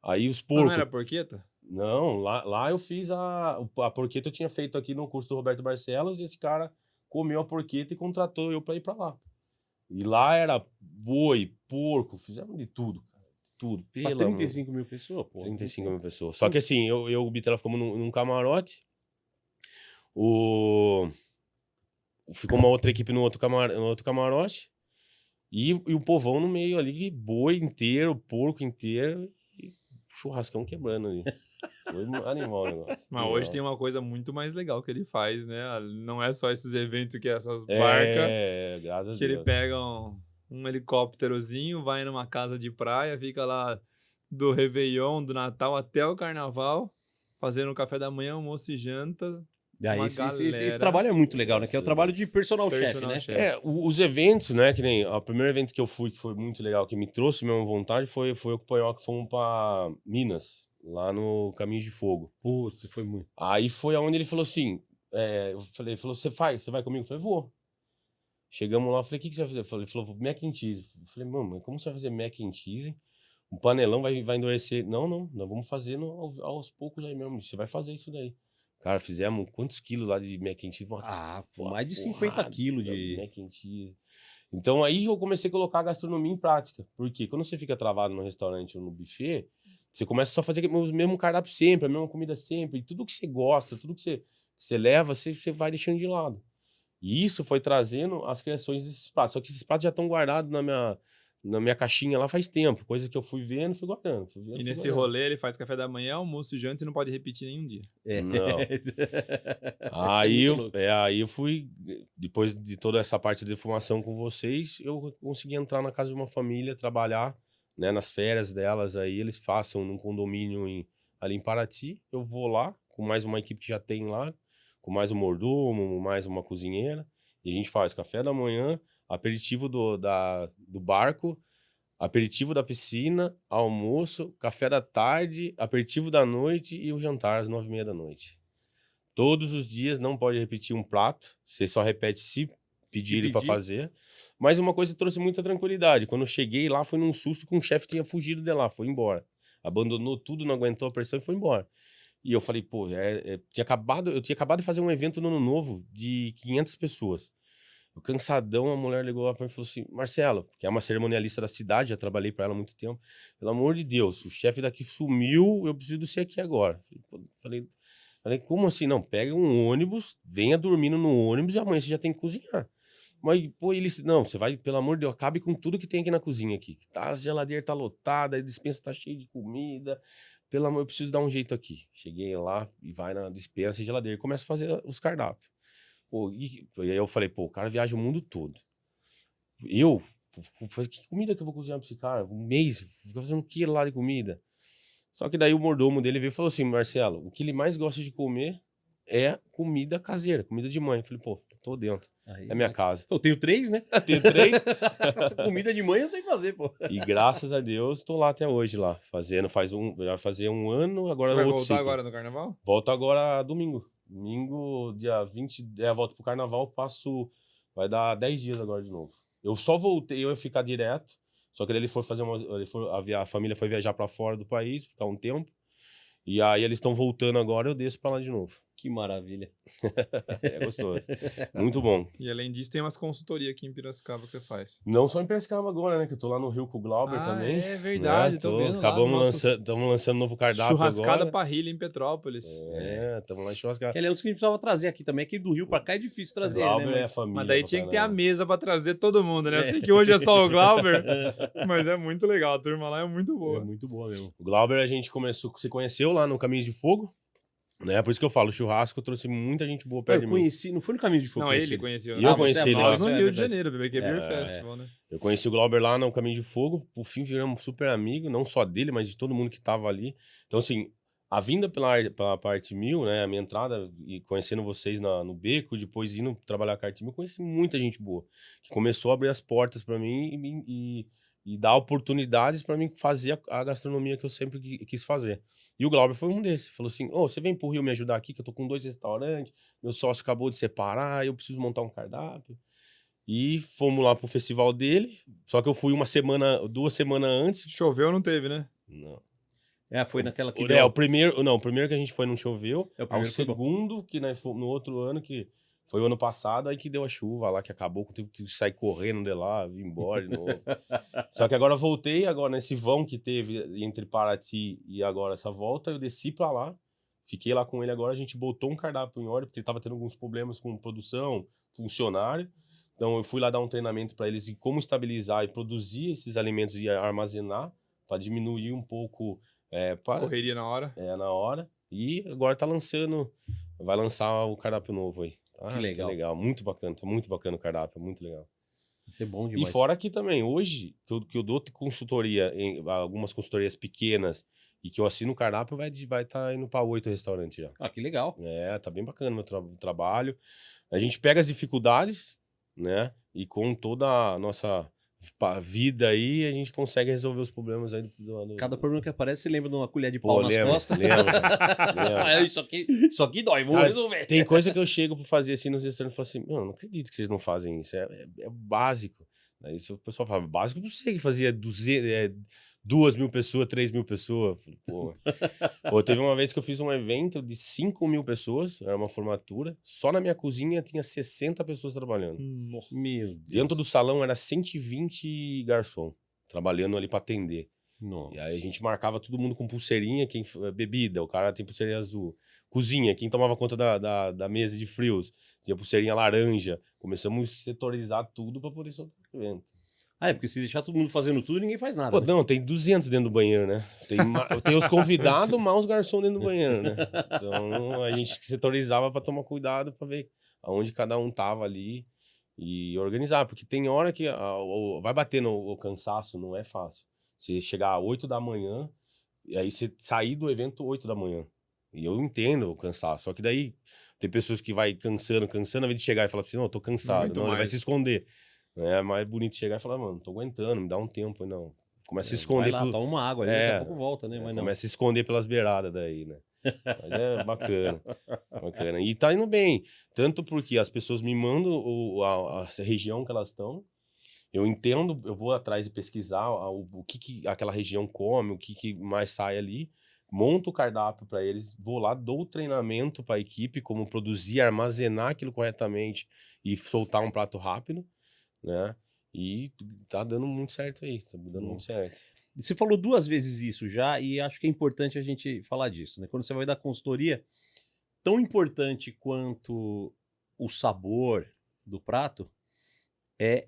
Aí os porcos... Não era porqueta? Não, lá eu fiz a porqueta, eu tinha feito aqui no curso do Roberto Barcelos, e esse cara comeu a porqueta e contratou eu pra ir pra lá. E lá era boi, porco, fizemos de tudo, cara. Tudo. Pra 35 mil pessoas, pô. 35 mil pessoas. Só que assim, eu e o Bitela ficamos num camarote, ficou uma outra equipe no outro camarote, e o povão no meio ali, boi inteiro, porco inteiro, e churrascão quebrando ali. Foi animal o negócio. Mas hoje tem uma coisa muito mais legal que ele faz, né? Não é só esses eventos que essas barcas graças que a ele Deus. pega um helicópterozinho, vai numa casa de praia, fica lá do Réveillon, do Natal até o Carnaval, fazendo café da manhã, almoço e janta. Esse trabalho é muito legal, né? Que é o trabalho de personal chef, né? Os eventos, né? Que nem o primeiro evento que eu fui, que foi muito legal, que me trouxe mesmo vontade, foi o Copanhó, que fomos pra Minas, lá no Caminho de Fogo. Putz, foi muito. Aí foi aonde ele falou assim, falou, você vai comigo? Eu falei, vou. Chegamos lá, eu falei, o que você vai fazer? Ele falou, mac and cheese. Eu falei, mano, como você vai fazer mac and cheese? O panelão vai endurecer. Não, nós vamos fazer aos poucos aí mesmo. Você vai fazer isso daí. Cara, fizemos quantos quilos lá de mac and cheese? Mais de 50 quilos de mac and cheese. Então aí eu comecei a colocar a gastronomia em prática. Porque quando você fica travado no restaurante ou no buffet, você começa só a fazer o mesmo cardápio sempre, a mesma comida sempre. E tudo que você gosta, tudo que você leva, você vai deixando de lado. E isso foi trazendo as criações desses pratos. Só que esses pratos já estão guardados na minha caixinha lá faz tempo. Coisa que eu fui vendo, fui guardando. E nesse rolê ele faz café da manhã, almoço e janta e não pode repetir nenhum dia. Não. Aí eu fui, depois de toda essa parte de formação com vocês, eu consegui entrar na casa de uma família, trabalhar, né, nas férias delas. Aí eles façam num condomínio ali em Paraty. Eu vou lá, com mais uma equipe que já tem lá, com mais um mordomo, mais uma cozinheira. E a gente faz café da manhã, aperitivo do barco, aperitivo da piscina, almoço, café da tarde, aperitivo da noite e o jantar às 9h30 da noite. Todos os dias, não pode repetir um prato, você só repete se pedirem para fazer. Mas uma coisa que trouxe muita tranquilidade. Quando eu cheguei lá, foi num susto que um chefe tinha fugido de lá, foi embora. Abandonou tudo, não aguentou a pressão e foi embora. E eu falei, pô, eu tinha acabado de fazer um evento no Ano Novo de 500 pessoas. Eu cansadão, a mulher ligou lá pra mim e falou assim, Marcelo, que é uma cerimonialista da cidade, já trabalhei pra ela há muito tempo, pelo amor de Deus, o chefe daqui sumiu, eu preciso ser aqui agora. Falei, como assim? Não, pega um ônibus, venha dormindo no ônibus e amanhã você já tem que cozinhar. Mas, pô, não, você vai, pelo amor de Deus, acabe com tudo que tem aqui na cozinha aqui. A geladeira tá lotada, a despensa tá cheia de comida. Pelo amor, eu preciso dar um jeito aqui. Cheguei lá e vai na despensa e geladeira. Começa a fazer os cardápios. Pô, e aí eu falei, pô, o cara viaja o mundo todo. Que comida que eu vou cozinhar pra esse cara? Um mês, fica fazendo o que lá de comida? Só que daí o mordomo dele veio e falou assim, Marcelo, o que ele mais gosta de comer é comida caseira, comida de mãe. Eu falei, pô, tô dentro. Aí, é minha casa. Eu tenho 3, né? Tenho 3. Comida de mãe eu sei fazer, pô. E graças a Deus, tô lá até hoje lá, fazendo, vai fazer um ano, agora Você vai outro voltar ciclo. agora no carnaval? Volto agora domingo. Domingo, dia 20, volto pro carnaval, vai dar 10 dias agora de novo. Eu só voltei, eu ia ficar direto, só que ele foi fazer a família foi viajar pra fora do país, ficar um tempo. E aí eles estão voltando agora, eu desço pra lá de novo. Que maravilha. É gostoso. Muito bom. E além disso, tem umas consultorias aqui em Piracicaba que você faz. Não só em Piracicaba agora, né? Que eu tô lá no Rio com o Glauber também. É verdade, né? tô vendo Estamos lançando um novo cardápio Churrascada agora. Parrilha em Petrópolis. Estamos lá em churrascada. Ele é um dos que a gente precisava trazer aqui também. Aqui do Rio pra cá é difícil trazer Glauber ele, né? é a família. Mas daí tinha que ter a mesa pra trazer todo mundo, né? Eu sei que hoje é só o Glauber, mas é muito legal. A turma lá é muito boa. É muito boa mesmo. O Glauber a gente se conheceu lá no Caminhos de Fogo. Né? Por isso que eu falo, o churrasco trouxe muita gente boa perto de mim. Não foi no Caminho de Fogo. Não, ele conheceu. Eu conheci ele lá. No Rio de Janeiro, BBQ Beer Festival, né? Eu conheci o Glauber lá no Caminho de Fogo, por fim viramos super amigos, não só dele, mas de todo mundo que tava ali. Então, assim, a vinda pela parte 1000, né, a minha entrada e conhecendo vocês no Beco, depois indo trabalhar com a Arte 1000, eu conheci muita gente boa, que começou a abrir as portas para mim e dar oportunidades para mim fazer a gastronomia que eu sempre quis fazer. E o Glauber foi um desses. Falou assim, você vem pro Rio me ajudar aqui, que eu tô com 2 restaurantes, meu sócio acabou de separar, eu preciso montar um cardápio. E fomos lá pro festival dele, só que eu fui 2 semanas antes. Choveu não teve, né? Não. Foi naquela que o primeiro que a gente foi não choveu. O segundo, que né, foi no outro ano, que foi o ano passado, aí que deu a chuva lá, que acabou, que eu tive que sair correndo de lá, vim embora de novo. Só que agora eu voltei, agora nesse vão que teve entre Paraty e agora essa volta, eu desci pra lá, fiquei lá com ele agora, a gente botou um cardápio em ordem, porque ele tava tendo alguns problemas com produção, funcionário. Então eu fui lá dar um treinamento para eles de como estabilizar e produzir esses alimentos e armazenar, para diminuir um pouco... correria na hora. Na hora. E agora vai lançar o cardápio novo aí. Que legal. Tá legal, muito bacana o cardápio, muito legal. Isso é bom demais. E fora aqui também, hoje, que eu dou consultoria, algumas consultorias pequenas, e que eu assino o cardápio, vai estar indo para 8 restaurantes já. Que legal. Tá bem bacana o meu trabalho. A gente pega as dificuldades, né, e com toda a nossa vida aí, a gente consegue resolver os problemas aí. Cada problema que aparece, você lembra de uma colher de pau nas costas? Lembro. Isso aqui dói, vamos resolver. Tem coisa que eu chego pra fazer assim nos restaurantes e falo assim, não acredito que vocês não fazem isso, é básico. Aí o pessoal fala, básico não sei que fazia 2.000 pessoas, 3.000 pessoas. Pô, teve uma vez que eu fiz um evento de 5.000 pessoas, era uma formatura, só na minha cozinha tinha 60 pessoas trabalhando. Meu Deus. Dentro do salão era 120 garçom, trabalhando ali pra atender. Nossa. E aí a gente marcava todo mundo com pulseirinha, bebida, o cara tem pulseirinha azul. Cozinha, quem tomava conta da mesa de frios, tinha pulseirinha laranja. Começamos a setorizar tudo pra poder soltar o evento. Ah, é porque se deixar todo mundo fazendo tudo, ninguém faz nada. Pô, né? não, tem 200 dentro do banheiro, né? Tem os convidados, mais os garçons dentro do banheiro, né? Então a gente setorizava pra tomar cuidado, pra ver aonde cada um tava ali e organizar. Porque tem hora que vai bater no cansaço, não é fácil. Você chegar às 8 da manhã, e aí você sair do evento 8 da manhã. E eu entendo o cansaço. Só que daí tem pessoas que vai cansando, ao invés de chegar e falar assim, não, eu tô cansado. Não, ele vai se esconder. É mais bonito chegar e falar, mano, não tô aguentando, me dá um tempo. Não. Começa a se esconder. Vai lá, toma uma água ali, daqui a pouco volta, né? Mas não. Começa a se esconder pelas beiradas daí, né? Mas é bacana. Bacana. E tá indo bem. Tanto porque as pessoas me mandam a região que elas estão. Eu entendo, eu vou atrás de pesquisar o que aquela região come, o que mais sai ali, monto o cardápio para eles, vou lá, dou o treinamento para a equipe, como produzir, armazenar aquilo corretamente e soltar um prato rápido, né? E tá dando muito certo aí, tá dando muito certo. Você falou 2 vezes isso já e acho que é importante a gente falar disso, né? Quando você vai dar consultoria, tão importante quanto o sabor do prato é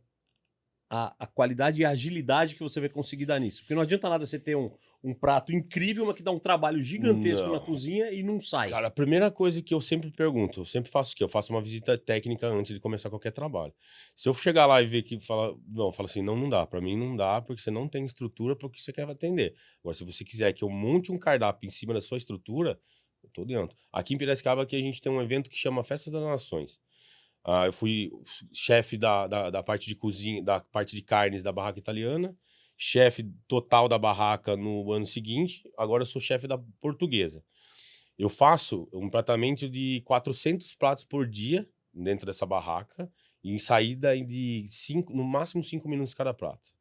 a qualidade e a agilidade que você vai conseguir dar nisso. Porque não adianta nada você ter um prato incrível, mas que dá um trabalho gigantesco na cozinha e não sai. Cara, a primeira coisa que eu sempre pergunto, eu sempre faço o quê? Eu faço uma visita técnica antes de começar qualquer trabalho. Se eu chegar lá e ver que fala assim, não dá. Pra mim não dá, porque você não tem estrutura para o que você quer atender. Agora, se você quiser que eu monte um cardápio em cima da sua estrutura, eu tô dentro. Aqui em Piracicaba aqui a gente tem um evento que chama Festas das Nações. Eu fui chefe da parte de cozinha, da parte de carnes da barraca italiana, chefe total da barraca no ano seguinte, agora eu sou chefe da portuguesa. Eu faço um tratamento de 400 pratos por dia dentro dessa barraca, e em saída de no máximo 5 minutos cada prato.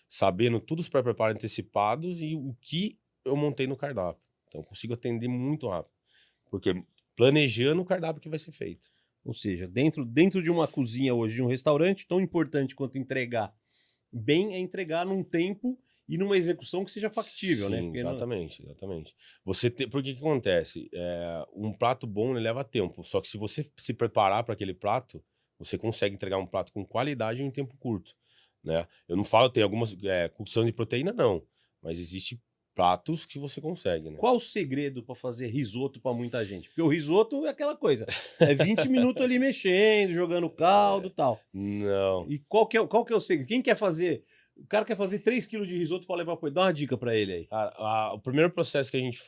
Sabendo todos os pré-preparos antecipados e o que eu montei no cardápio. Então eu consigo atender muito rápido, porque planejando o cardápio que vai ser feito. Ou seja, dentro de uma cozinha hoje, de um restaurante, tão importante quanto entregar bem é entregar num tempo e numa execução que seja factível, né? Sim, exatamente. Por que acontece? Um prato bom ele leva tempo, só que se você se preparar para aquele prato, você consegue entregar um prato com qualidade em tempo curto, né? Eu não falo, tem algumas cocção de proteína, não, mas existe pratos que você consegue, né? Qual o segredo para fazer risoto para muita gente? Porque o risoto é aquela coisa, é 20 minutos ali mexendo, jogando caldo e tal. Não. E qual que é o segredo? Quem quer fazer? O cara quer fazer 3 kg de risoto para levar para ele. Dá uma dica para ele aí. O primeiro processo que a gente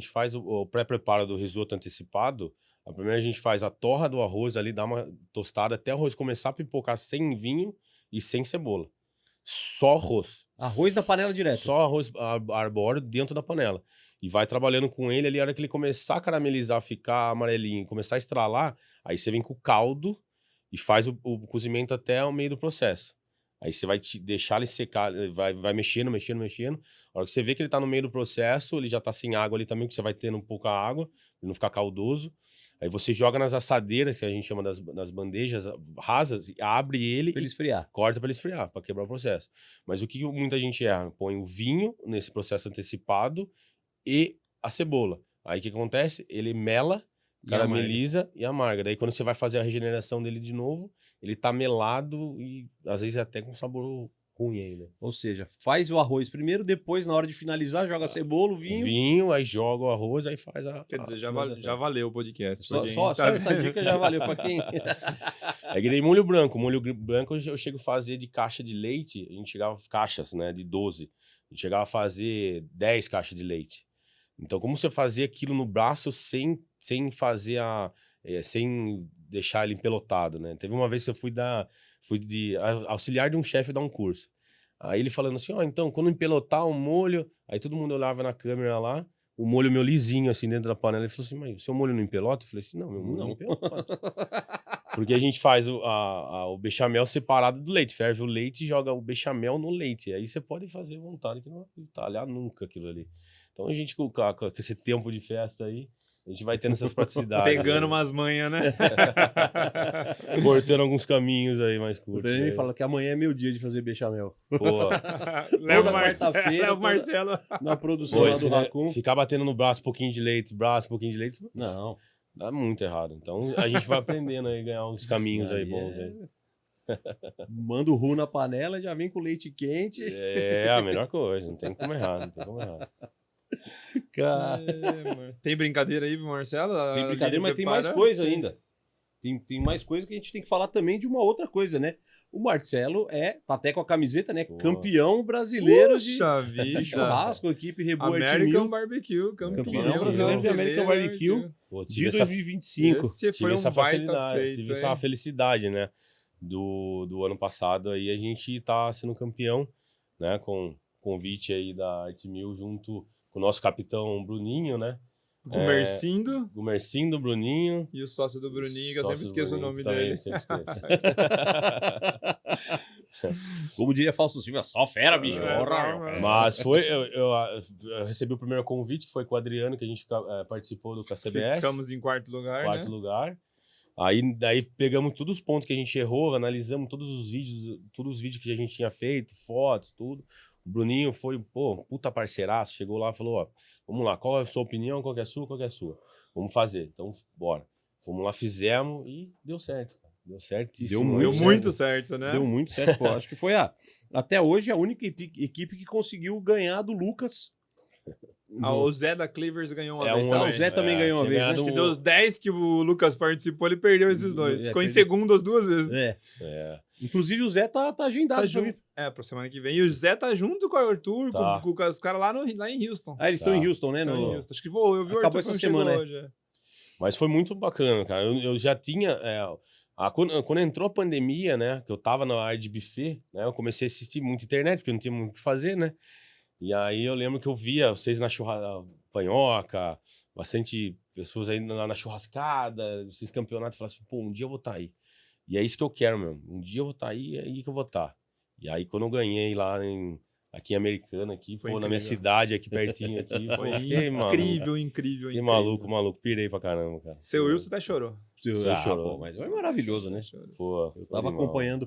faz o pré-preparo do risoto antecipado. Primeiro a gente faz a torra do arroz ali, dá uma tostada até o arroz começar a pipocar sem vinho e sem cebola. Só arroz. Arroz na panela direto. Só arroz arbóreo dentro da panela. E vai trabalhando com ele ali, a hora que ele começar a caramelizar, ficar amarelinho, começar a estralar, aí você vem com o caldo e faz o cozimento até o meio do processo. Aí você vai deixar ele secar, vai mexendo. A hora que você vê que ele tá no meio do processo, ele já tá sem água ali também, que você vai tendo um pouco a água, pra não ficar caldoso. Aí você joga nas assadeiras, que a gente chama das bandejas rasas, e abre ele pra ele esfriar. Corta para ele esfriar, para quebrar o processo. Mas o que muita gente erra? Põe o vinho nesse processo antecipado e a cebola. Aí o que acontece? Ele mela, carameliza e amarga. Daí quando você vai fazer a regeneração dele de novo, ele tá melado e às vezes até com sabor ruim ainda. Ou seja, faz o arroz primeiro, depois na hora de finalizar joga a cebola, o vinho. Vinho, aí joga o arroz, aí faz a... Quer dizer, já valeu o podcast. Só essa dica já valeu para quem... É que nem molho branco. Molho branco eu chego a fazer de caixa de leite, a gente chegava caixas, né, de 12. A gente chegava a fazer 10 caixas de leite. Então, como você fazia aquilo no braço sem fazer sem deixar ele empelotado, né? Teve uma vez que eu fui Fui de auxiliar de um chefe dar um curso. Aí ele falando assim, então, quando empelotar um molho... Aí todo mundo olhava na câmera lá, o molho meu lisinho, assim, dentro da panela. Ele falou assim, mas seu molho não empelota? Eu falei assim, não, meu molho não empelota. Porque a gente faz o bechamel separado do leite. Ferve o leite e joga o bechamel no leite. Aí você pode fazer à vontade, que não vai talhar nunca aquilo ali. Então a gente, com esse tempo de festa aí, a gente vai tendo essas praticidades. Pegando umas manhas, né? Cortando alguns caminhos aí mais curtos. Você me fala que amanhã é meu dia de fazer bechamel. Pô. Leva quarta-feira, o Marcelo. Na produção lá do Raccoon. Ficar batendo no braço um pouquinho de leite, Não. dá muito errado. Então a gente vai aprendendo aí, ganhar uns caminhos aí bons aí. Manda o roux na panela, já vem com leite quente. É a melhor coisa, não tem como errar, não tem como errar. Cara, tem brincadeira aí, Marcelo? tem brincadeira, mas tem mais coisa ainda. Tem mais coisa que a gente tem que falar também de uma outra coisa, né? O Marcelo tá até com a camiseta, né? Pô. Campeão brasileiro Puxa de vida. churrasco, equipe Reboa American Barbecue, campeão brasileiro de American Barbecue Pô, de 2025. Esse foi tive essa baita facilidade, feito, tive essa felicidade, né? Do ano passado aí a gente tá sendo campeão, né? Com convite aí da Arte Mil junto com o nosso capitão Bruninho, né? Gumercindo Bruninho. e o sócio do Bruninho, que eu sempre esqueço o nome dele. Sempre esqueço. Como diria Fausto Silva, só fera, bicho. Mas foi, eu recebi o primeiro convite, que foi com o Adriano, que a gente participou do KCBS. Ficamos em quarto lugar, Quarto lugar. Aí daí pegamos todos os pontos que a gente errou, analisamos todos os vídeos que a gente tinha feito, fotos, tudo. O Bruninho foi, puta parceiraço, chegou lá e falou, vamos lá, qual é a sua opinião, qual que é a sua, qual que é a sua? Vamos fazer, então bora. Fomos lá, fizemos e deu certo. Deu certíssimo. Deu muito certo, né? Deu muito certo, pô. Acho que foi até hoje a única equipe que conseguiu ganhar do Lucas. O Zé da Cleavers ganhou uma vez também. também. O Zé também ganhou uma vez. Acho que dos 10 que o Lucas participou, ele perdeu esses dois. Ficou em segundo as duas vezes. Inclusive o Zé tá agendado. Pra semana que vem. E o Zé tá junto com o Arthur, com os caras lá em Houston. Eles estão em Houston, né? Em Houston. Acho que eu vi o Arthur essa semana, hoje. Mas foi muito bacana, cara. Eu já tinha... quando entrou a pandemia, né? Que eu tava na área de buffet, né? Eu comecei a assistir muito internet, porque eu não tinha muito o que fazer, né? E aí eu lembro que eu via vocês na panhoca, bastante pessoas aí na churrascada, esses campeonatos, eu falava assim, um dia eu vou estar aí. E é isso que eu quero mesmo. Um dia eu vou estar aí, é aí que eu vou estar. E aí quando eu ganhei lá aqui em Americana, aqui, na minha cidade, aqui pertinho, aqui, fiquei incrível. Que maluco, pirei pra caramba, cara. Seu Wilson até chorou. Chorou, mas foi maravilhoso, né? Pô, eu tava acompanhando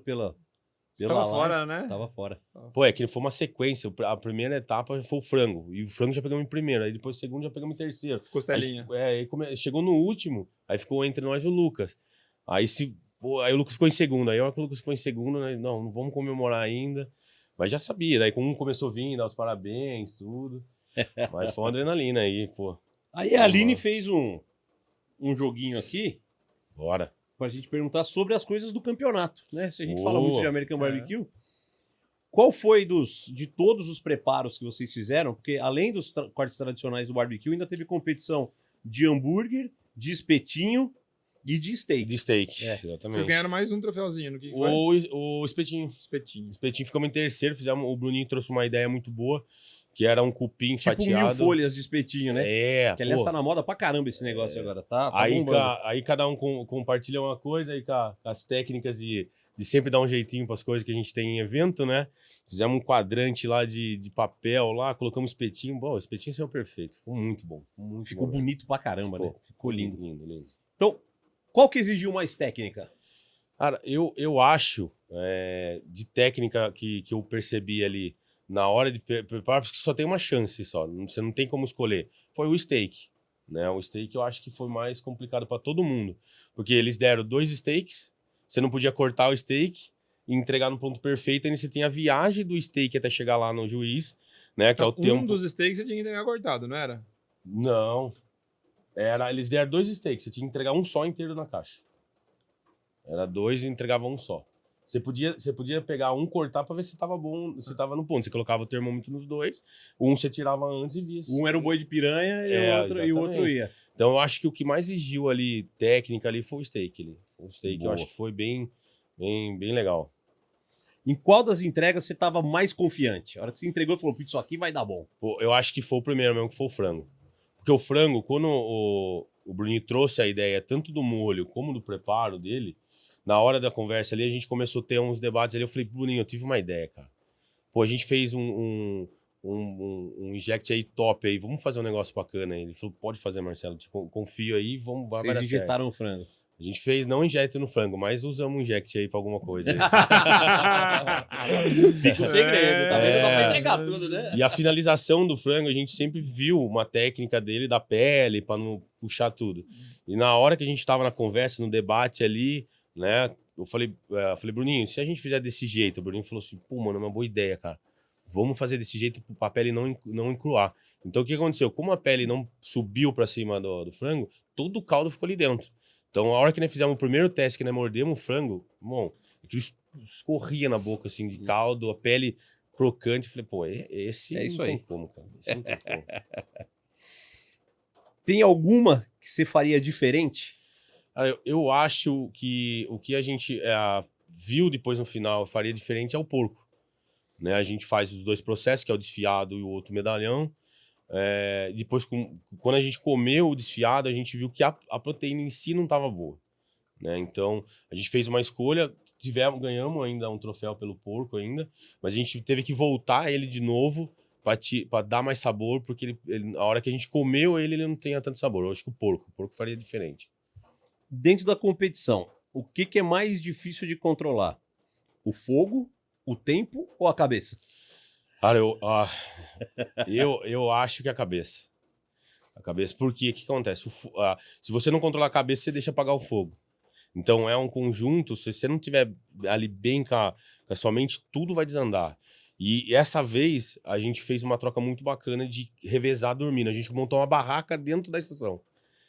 Você tava fora, né? Tava fora. Pô, é que foi uma sequência. A primeira etapa foi o frango. E o frango já pegamos em primeiro. Aí depois o segundo já pegamos em terceiro. Costelinha. Aí chegou no último, aí ficou entre nós e o Lucas. Aí o Lucas ficou em segundo. Aí a hora que o Lucas ficou em segundo, né? Não vamos comemorar ainda. Mas já sabia. Daí um começou a vir, dar os parabéns, tudo. Mas foi uma adrenalina aí, pô. Aí a Aline fez um joguinho aqui. Bora. Pra gente perguntar sobre as coisas do campeonato, né? Se a gente fala muito de American Barbecue, qual foi de todos os preparos que vocês fizeram? Porque além dos cortes tradicionais do barbecue, ainda teve competição de hambúrguer, de espetinho e de steak. De steak, exatamente. Vocês ganharam mais um troféuzinho, no que foi? O espetinho. Espetinho ficamos em terceiro, o Bruninho trouxe uma ideia muito boa, que era um cupim fatiado. Tipo 1000 folhas de espetinho, né? Que aliás tá na moda pra caramba esse negócio agora, tá aí cada um compartilha uma coisa, aí com as técnicas de sempre dar um jeitinho pras coisas que a gente tem em evento, né? Fizemos um quadrante lá de papel lá, colocamos espetinho. Bom, o espetinho saiu perfeito, ficou muito bom. Ficou bonito pra caramba, né? Ficou lindo. Lindo. Então, qual que exigiu mais técnica? Cara, eu acho, de técnica que eu percebi ali, na hora de preparar, porque só tem uma chance só, você não tem como escolher. Foi o steak, né? O steak eu acho que foi mais complicado para todo mundo, porque eles deram 2 steaks, você não podia cortar o steak e entregar no ponto perfeito, ainda você tem a viagem do steak até chegar lá no juiz, né? Que é o tempo. Dos steaks você tinha que entregar cortado, não era? Não. Eles deram 2 steaks, você tinha que entregar um só inteiro na caixa. Era 2 e entregava um só. Você podia pegar um, cortar pra ver se tava bom, se tava no ponto. Você colocava o termômetro nos 2, um você tirava antes e via. Um era o boi de piranha e o outro ia. Então eu acho que o que mais exigiu ali, técnica ali, foi o steak ali. O steak eu acho que foi bem Bem legal. Em qual das entregas você estava mais confiante? A hora que você entregou e falou, isso aqui vai dar bom. Pô, eu acho que foi o primeiro mesmo, que foi o frango. Porque o frango, quando o Bruninho trouxe a ideia tanto do molho como do preparo dele, na hora da conversa ali, a gente começou a ter uns debates ali. Eu falei, Bruninho, eu tive uma ideia, cara. Pô, a gente fez um inject aí top aí, vamos fazer um negócio bacana aí. Ele falou, pode fazer, Marcelo, confio aí, vai dar certo. Vocês injetaram o frango. A gente fez, não injeta no frango, mas usamos um inject aí pra alguma coisa. Fica o segredo, tá vendo? Dá pra entregar tudo, né? E a finalização do frango, a gente sempre viu uma técnica dele da pele, pra não puxar tudo. E na hora que a gente tava na conversa, no debate ali, né, eu falei, Bruninho, se a gente fizer desse jeito, o Bruninho falou assim, pô, mano, é uma boa ideia, cara. Vamos fazer desse jeito pra pele não encruar. Então o que aconteceu? Como a pele não subiu pra cima do frango, todo o caldo ficou ali dentro. Então, a hora que nós fizemos o primeiro teste, que nós mordemos o frango, bom, aquilo escorria na boca, assim, de caldo, a pele crocante. Falei, pô, esse é não isso tem aí. como, cara. Esse não tem como. Tem alguma que você faria diferente? Eu acho que o que a gente viu depois no final faria diferente é o porco. Né? A gente faz os dois processos, que é o desfiado e o outro medalhão. Depois, quando a gente comeu o desfiado, a gente viu que a proteína em si não estava boa, né? Então, a gente fez uma escolha, ganhamos ainda um troféu pelo porco ainda, mas a gente teve que voltar ele de novo para dar mais sabor, porque a hora que a gente comeu ele não tinha tanto sabor. Eu acho que o porco faria diferente. Dentro da competição, o que é mais difícil de controlar? O fogo, o tempo ou a cabeça? Cara, eu acho que a cabeça. A cabeça. Porque o que acontece? Se você não controlar a cabeça, você deixa apagar o fogo. Então é um conjunto, se você não tiver ali bem com a sua mente, tudo vai desandar. E essa vez a gente fez uma troca muito bacana de revezar dormindo. A gente montou uma barraca dentro da estação.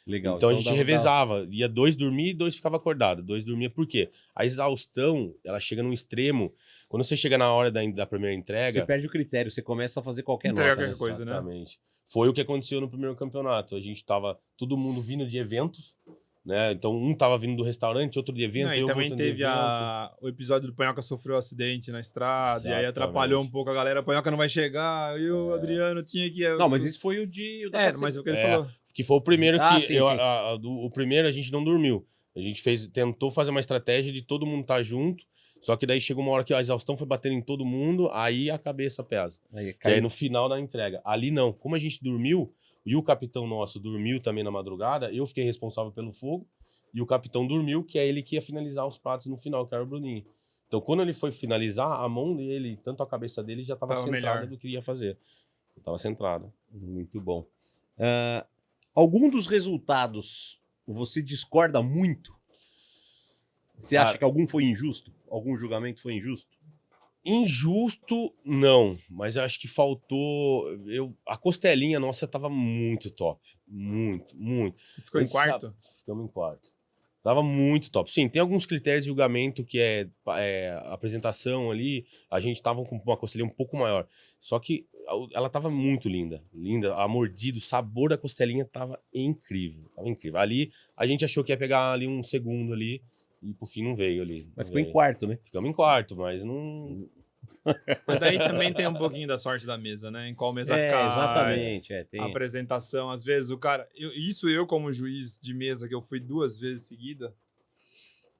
Legal. Então a gente revezava. Ia 2 dormir e 2 ficava acordado. 2 dormia por quê? A exaustão, ela chega num extremo. Quando você chega na hora da primeira entrega... Você perde o critério, você começa a fazer qualquer nota. Qualquer coisa, exatamente. Né? Foi o que aconteceu no primeiro campeonato. A gente tava todo mundo vindo de eventos, né? Então um tava vindo do restaurante, outro de evento. E também teve o episódio do Panhoca sofreu um acidente na estrada, exatamente. E aí atrapalhou um pouco a galera. O Panhoca não vai chegar, e o Adriano tinha que... Não, mas esse foi o mas o que ele falou. Que foi o primeiro o primeiro a gente não dormiu. A gente tentou fazer uma estratégia de todo mundo estar junto, só que daí chegou uma hora que a exaustão foi batendo em todo mundo, aí a cabeça pesa. E aí no final da entrega. Ali não. Como a gente dormiu, e o capitão nosso dormiu também na madrugada, eu fiquei responsável pelo fogo, e o capitão dormiu, que é ele que ia finalizar os pratos no final, que era o Bruninho. Então quando ele foi finalizar, a mão dele, tanto a cabeça dele, já estava centrada melhor do que ia fazer. Estava centrada. Muito bom. Algum dos resultados você discorda muito? Você acha que algum foi injusto? Algum julgamento foi injusto? Injusto, não. Mas eu acho que faltou... A costelinha nossa tava muito top. Muito, muito. Ficou em quarto? Ficamos em quarto. Tava muito top. Sim, tem alguns critérios de julgamento que é apresentação ali. A gente tava com uma costelinha um pouco maior. Só que ela tava muito linda. Linda. A mordida, o sabor da costelinha tava incrível. Tava incrível. Ali, a gente achou que ia pegar ali um segundo ali. E por fim não veio ali. Mas ficou em quarto, né? Ficamos em quarto, mas não... Mas daí também tem um pouquinho da sorte da mesa, né? Em qual mesa cai. Exatamente. Tem... A apresentação, às vezes o cara... Eu como juiz de mesa, que eu fui 2 vezes seguida,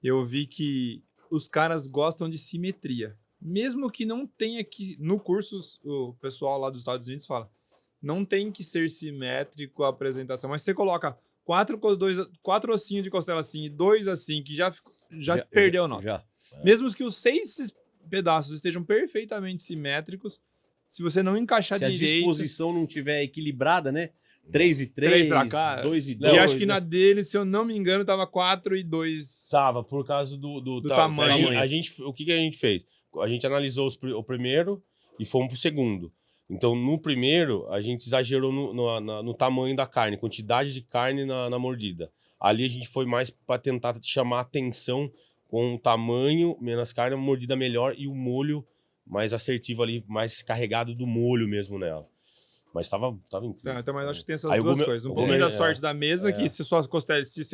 eu vi que os caras gostam de simetria. Mesmo que não tenha que... No curso, o pessoal lá dos Estados Unidos fala, não tem que ser simétrico a apresentação, mas você coloca 4 ossinhos de costela assim e 2 assim, que já perdeu nota. Mesmo que os 6 pedaços estejam perfeitamente simétricos, se você não encaixar direito... Se a disposição não tiver equilibrada, né? 3 e 3, 2 e 2. E acho que na dele, se eu não me engano, tava 4 e 2. Tava, por causa do tamanho. O que a gente fez? A gente analisou o primeiro e fomos pro segundo. Então, no primeiro, a gente exagerou no tamanho da carne, quantidade de carne na mordida. Ali a gente foi mais para tentar chamar atenção com o tamanho, menos carne, uma mordida melhor e o molho mais assertivo ali, mais carregado do molho mesmo nela. Mas tava incrível. Então, mas acho que tem essas duas coisas. Um pouquinho da sorte da mesa, que se sua costela, se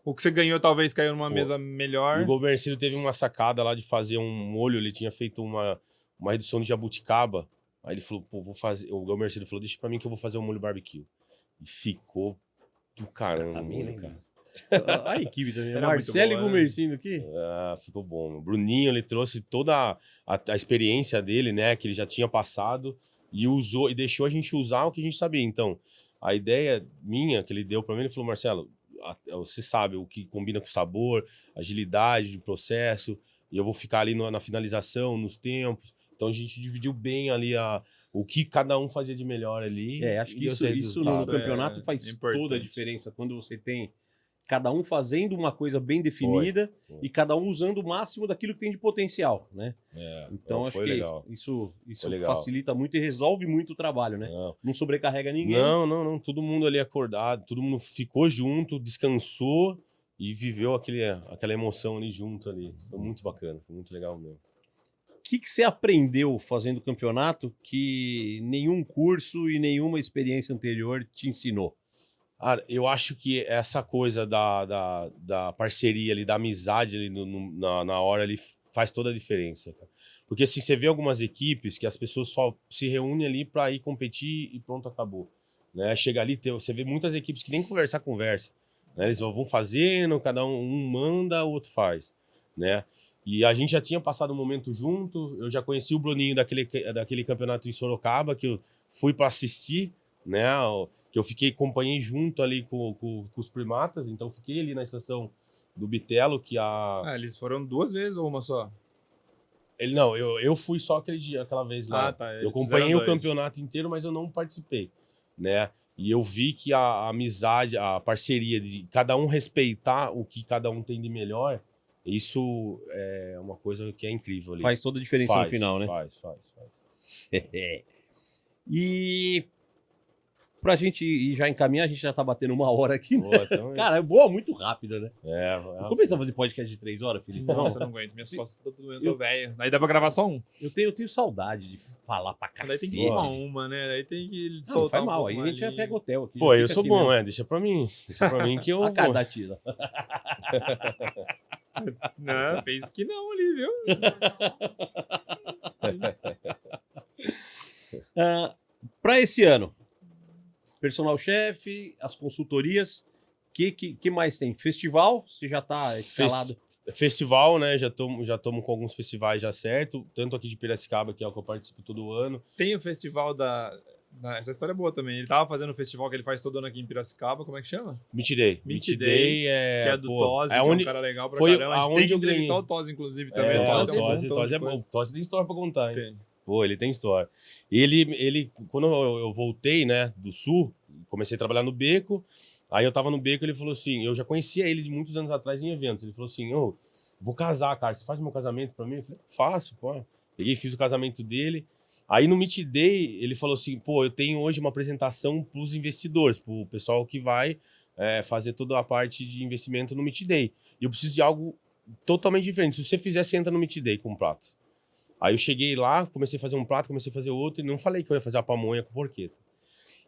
O que você ganhou talvez caiu numa mesa melhor. E o Gomercido teve uma sacada lá de fazer um molho, ele tinha feito uma redução de jabuticaba. Aí ele falou, pô, vou fazer. O Gomercido falou, deixa pra mim que eu vou fazer um molho barbecue. E ficou do caramba, Também, né, né, cara? A equipe também. Era Marcelo muito boa, e Gomercindo aqui. Ah, ficou bom. O Bruninho, ele trouxe toda a experiência dele, né, que ele já tinha passado e usou e deixou a gente usar o que a gente sabia. Então, a ideia minha que ele deu para mim, ele falou, Marcelo, você sabe o que combina com sabor, agilidade de processo, e eu vou ficar ali na finalização, nos tempos. Então a gente dividiu bem ali o que cada um fazia de melhor ali. Acho que isso no campeonato faz importante. toda a diferença. Quando você tem cada um fazendo uma coisa bem definida Foi. e cada um usando o máximo daquilo que tem de potencial, né? Então acho que legal. isso legal. facilita muito e resolve muito o trabalho, né? Não sobrecarrega ninguém. Não. Todo mundo ali acordado, todo mundo ficou junto, descansou e viveu aquela emoção ali junto ali. Foi muito bacana, foi muito legal mesmo. O que você aprendeu fazendo o campeonato que nenhum curso e nenhuma experiência anterior te ensinou? Cara, eu acho que essa coisa da parceria ali, da amizade ali na hora ali faz toda a diferença, cara. Porque assim, você vê algumas equipes que as pessoas só se reúnem ali para ir competir e pronto, acabou. Né? Chega ali, você vê muitas equipes que nem conversa. Né? Eles vão fazendo, cada um manda, o outro faz. Né? E a gente já tinha passado um momento junto, eu já conheci o Bruninho daquele campeonato em Sorocaba, que eu fui para assistir, né? Que eu acompanhei junto ali com os primatas, então fiquei ali na estação do Bitelo, que eles foram 2 vezes ou uma só? Eu fui só aquela vez lá. Tá. Eu acompanhei o campeonato inteiro, mas eu não participei, né? E eu vi que a amizade, a parceria de cada um respeitar o que cada um tem de melhor, isso é uma coisa que é incrível ali. Faz toda a diferença no final, né? Faz. E pra gente ir já encaminhar, a gente já tá batendo 1 hora aqui, né? Então, Cara, é boa, muito rápida, né? Vamos começar a fazer podcast de 3 horas, Felipe? Nossa, eu não aguento. Minhas costas estão doendo, eu tô velho. Aí dá pra gravar só um. Eu tenho saudade de falar pra cacete. Daí tem que tomar uma, né? Aí tem que Não soltar faz mal, aí a gente já pega hotel aqui. Pô, eu sou bom, deixa pra mim. Deixa pra mim que eu A cada tira. Não, fez que não ali, viu? Pra esse ano, personal chefe, as consultorias, que mais tem? Festival, você já tá escalado? Festival, né? Já estamos com alguns festivais já certo, tanto aqui de Piracicaba, que é o que eu participo todo ano. Tem o festival essa história é boa também. Ele tava fazendo um festival que ele faz todo ano aqui em Piracicaba, como é que chama? Meet Day. Meet Day, que é do Tosi, que é um cara legal pra caramba. A gente tem que entrevistar o Tosi, inclusive, também. O Tosi é bom. O Tosi tem história pra contar, hein? Pô, ele tem história. Ele quando eu voltei, né, do Sul, comecei a trabalhar no Beco, aí eu tava no Beco, ele falou assim, eu já conhecia ele de muitos anos atrás em eventos, ele falou assim, vou casar, cara, você faz meu casamento pra mim? Eu falei, faço, pô. Peguei e fiz o casamento dele. Aí no Meet Day, ele falou assim, pô, eu tenho hoje uma apresentação pros investidores, pro pessoal que vai fazer toda a parte de investimento no Meet Day. E eu preciso de algo totalmente diferente. Se você fizer, você entra no Meet Day com um prato. Aí eu cheguei lá, comecei a fazer um prato, comecei a fazer outro, e não falei que eu ia fazer a pamonha com porqueta.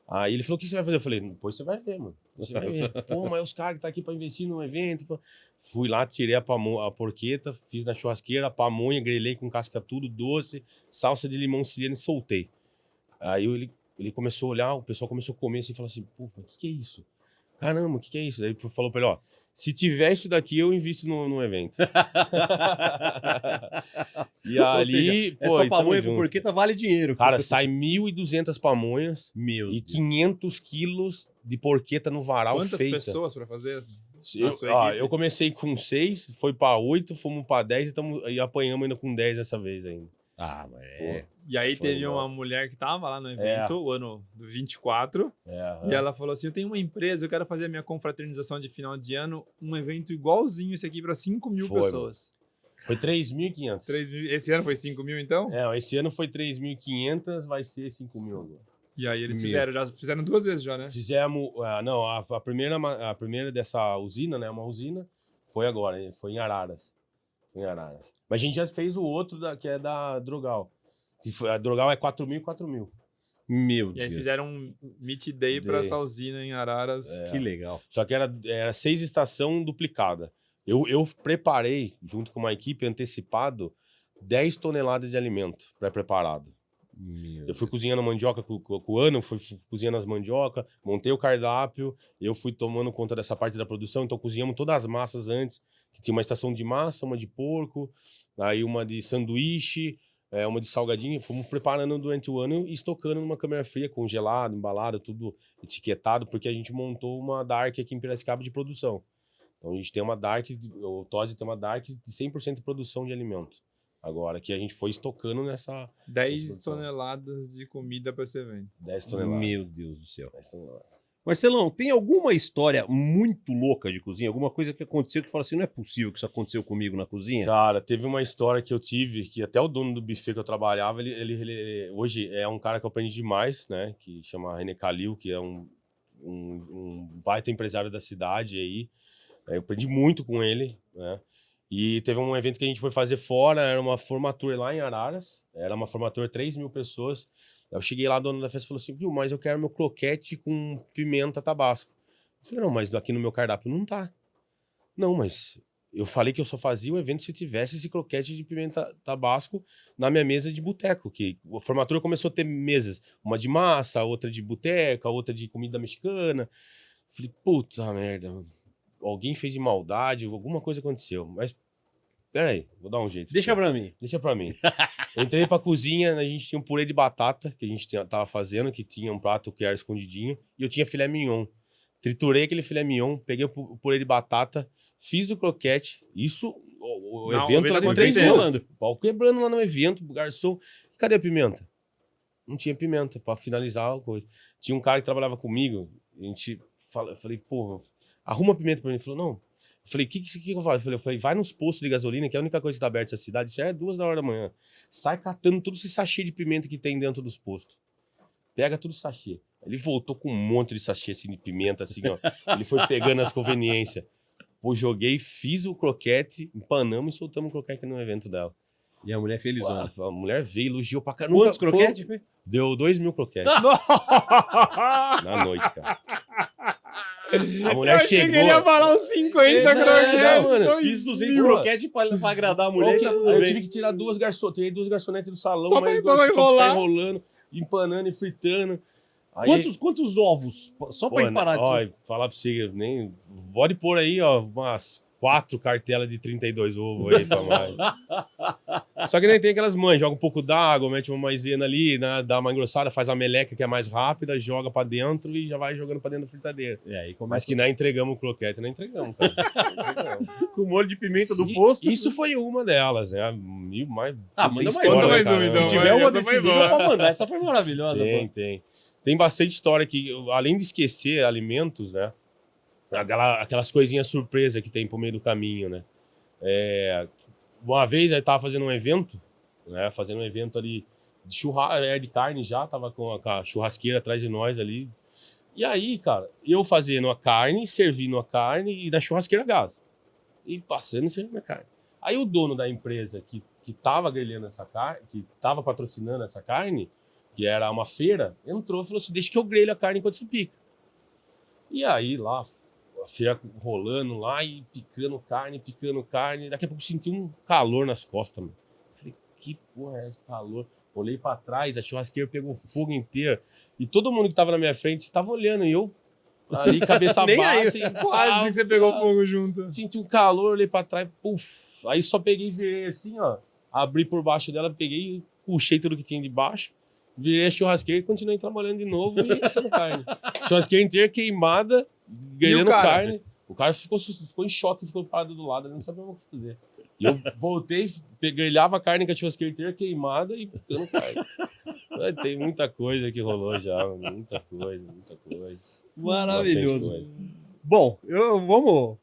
Aí ele falou, o que você vai fazer? Eu falei, depois você vai ver, mano. Você vai ver. Pô, mas os caras que tá aqui pra investir num evento. Pô. Fui lá, tirei a porqueta, fiz na churrasqueira, a pamonha, grelhei com casca tudo, doce, salsa de limão siciliano e soltei. Aí ele começou a olhar, o pessoal começou a comer assim, e falou assim, pô, o que é isso? Caramba, o que é isso? Aí ele falou pra ele, se tiver isso daqui, eu invisto no evento. E ali, pô, essa pamonha com porqueta vale dinheiro. Cara, sai 1.200 pamonhas e 500 quilos de porqueta no varal. Quantas feita. Pessoas pra fazer? Eu comecei com 6, foi pra 8, fomos pra 10 e apanhamos ainda com 10 dessa vez ainda. E aí teve uma mulher que tava lá no evento, o ano 24, e ela falou assim, eu tenho uma empresa, eu quero fazer a minha confraternização de final de ano, um evento igualzinho esse aqui pra 5.000 pessoas. Foi 3.500. Esse ano foi 5.000, então? Esse ano foi 3.500, vai ser 5.000 agora. E aí eles fizeram 2 vezes já, né? Fizemos, a primeira dessa usina, né, uma usina, foi agora, foi em Araras. Mas a gente já fez o outro, que é da Drogal. A Drogal é 4.000 e 4.000. Meu E Deus. aí fizeram um meet day pra essa usina em Araras. Que legal. Só que era 6 estação duplicada. Eu preparei, junto com uma equipe antecipado, 10 toneladas de alimento pré-preparado. Eu fui cozinhando mandioca com o Ano, fui cozinhando as mandioca, montei o cardápio, eu fui tomando conta dessa parte da produção, então cozinhamos todas as massas antes, que tinha uma estação de massa, uma de porco, aí uma de sanduíche, uma de salgadinho, fomos preparando durante o ano e estocando numa câmara fria, congelado, embalado, tudo etiquetado, porque a gente montou uma Dark aqui em Piracicaba de produção. Então a gente tem uma Dark, o Tose tem uma Dark de 100% de produção de alimentos. Agora que a gente foi estocando nessa... 10 toneladas de comida para esse evento. 10 toneladas. Meu Deus do céu. 10 toneladas. Marcelão, tem alguma história muito louca de cozinha? Alguma coisa que aconteceu que você fala assim, não é possível que isso aconteceu comigo na cozinha? Cara, teve uma história que eu tive, que até o dono do buffet que eu trabalhava, ele hoje é um cara que eu aprendi demais, né? Que chama René Calil, que é um baita empresário da cidade aí. Eu aprendi muito com ele, né? E teve um evento que a gente foi fazer fora, era uma formatura lá em Araras, era uma formatura 3.000 pessoas. Eu cheguei lá, a dona da festa falou assim, viu, mas eu quero meu croquete com pimenta tabasco. Eu falei, não, mas aqui no meu cardápio não tá. Não, mas eu falei que eu só fazia o evento se tivesse esse croquete de pimenta tabasco na minha mesa de boteco, que a formatura começou a ter mesas, uma de massa, outra de boteca, outra de comida mexicana. Eu falei, puta merda, mano. Alguém fez de maldade, alguma coisa aconteceu. Mas, peraí, vou dar um jeito. Deixa pra mim. Deixa pra mim. Entrei pra cozinha, a gente tinha um purê de batata, que a gente tava fazendo, que tinha um prato que era escondidinho, e eu tinha filé mignon. Triturei aquele filé mignon, peguei o purê de batata, fiz o croquete, isso, o evento lá dentro, o pau quebrando lá no evento, o garçom, cadê a pimenta? Não tinha pimenta pra finalizar a coisa. Tinha um cara que trabalhava comigo, eu falei, pô, arruma pimenta pra mim. Ele falou, não. Eu falei, o que eu faço? Eu falei, vai nos postos de gasolina, que é a única coisa que tá aberta nessa cidade. Isso é 2h da manhã. Sai catando todo esse sachê de pimenta que tem dentro dos postos. Pega tudo sachê. Ele voltou com um monte de sachê assim, de pimenta, assim, ó. Ele foi pegando as conveniências. Pô, joguei, fiz o croquete, empanamos e soltamos o croquete no evento dela. E a mulher felizona. A mulher veio, elogiou pra caramba. Quantos croquetes? Deu 2.000 croquetes. Na noite, cara. A mulher chegou. Eu ia falar uns 50 croquetes. Mano, fiz 200 croquetes pra agradar a mulher e tá tudo bem. Eu tive que tirar tirei 2 garçonetes do salão, só mas pra só ficar enrolando, empanando e fritando. Aí, Quantos ovos? Só pra ir parar de... Ó, falar pra você, nem... Pode pôr aí, ó, umas 4 cartelas de 32 ovos aí pra mais. Só que nem tem aquelas mães, joga um pouco d'água, mete uma maisena ali, né, dá uma engrossada, faz a meleca que é mais rápida, joga pra dentro e já vai jogando pra dentro da fritadeira. Aí mas que não entregamos o croquete, não entregamos, cara. Com o molho de pimenta do posto. Isso foi uma delas, né? Manda mais uma, então. Se tiver uma desse nível, pode mandar. Essa foi maravilhosa. Tem bastante história que, além de esquecer alimentos, né? Aquelas coisinhas surpresa que tem pro meio do caminho, né? Uma vez eu tava fazendo um evento, né? Fazendo um evento ali de churrasco, de carne já, tava com a churrasqueira atrás de nós ali. E aí, cara, eu fazendo a carne, servindo a carne e da churrasqueira a gás. E passando e servindo a carne. Aí o dono da empresa que tava grelhando essa carne, que tava patrocinando essa carne, que era uma feira, entrou e falou assim, deixa que eu grelho a carne enquanto você pica. E aí lá, a feira rolando lá e picando carne. Daqui a pouco eu senti um calor nas costas, mano. Falei, que porra é esse calor? Olhei pra trás, a churrasqueira pegou fogo inteiro. E todo mundo que tava na minha frente tava olhando. E eu ali, cabeça baixa. Quase que você pegou fogo junto. Senti um calor, olhei pra trás, puf. Aí só peguei e virei assim, ó. Abri por baixo dela, peguei e puxei tudo que tinha de baixo. Virei a churrasqueira e continuei trabalhando de novo e assando carne. Churrasqueira inteira queimada, grelhando carne. O cara ficou em choque, ficou parado do lado, ele não sabia o que fazer. E eu voltei, grelhava a carne com a churrasqueira inteira queimada e picando carne. Tem muita coisa que rolou já, muita coisa. Maravilhoso. Bom, vamos...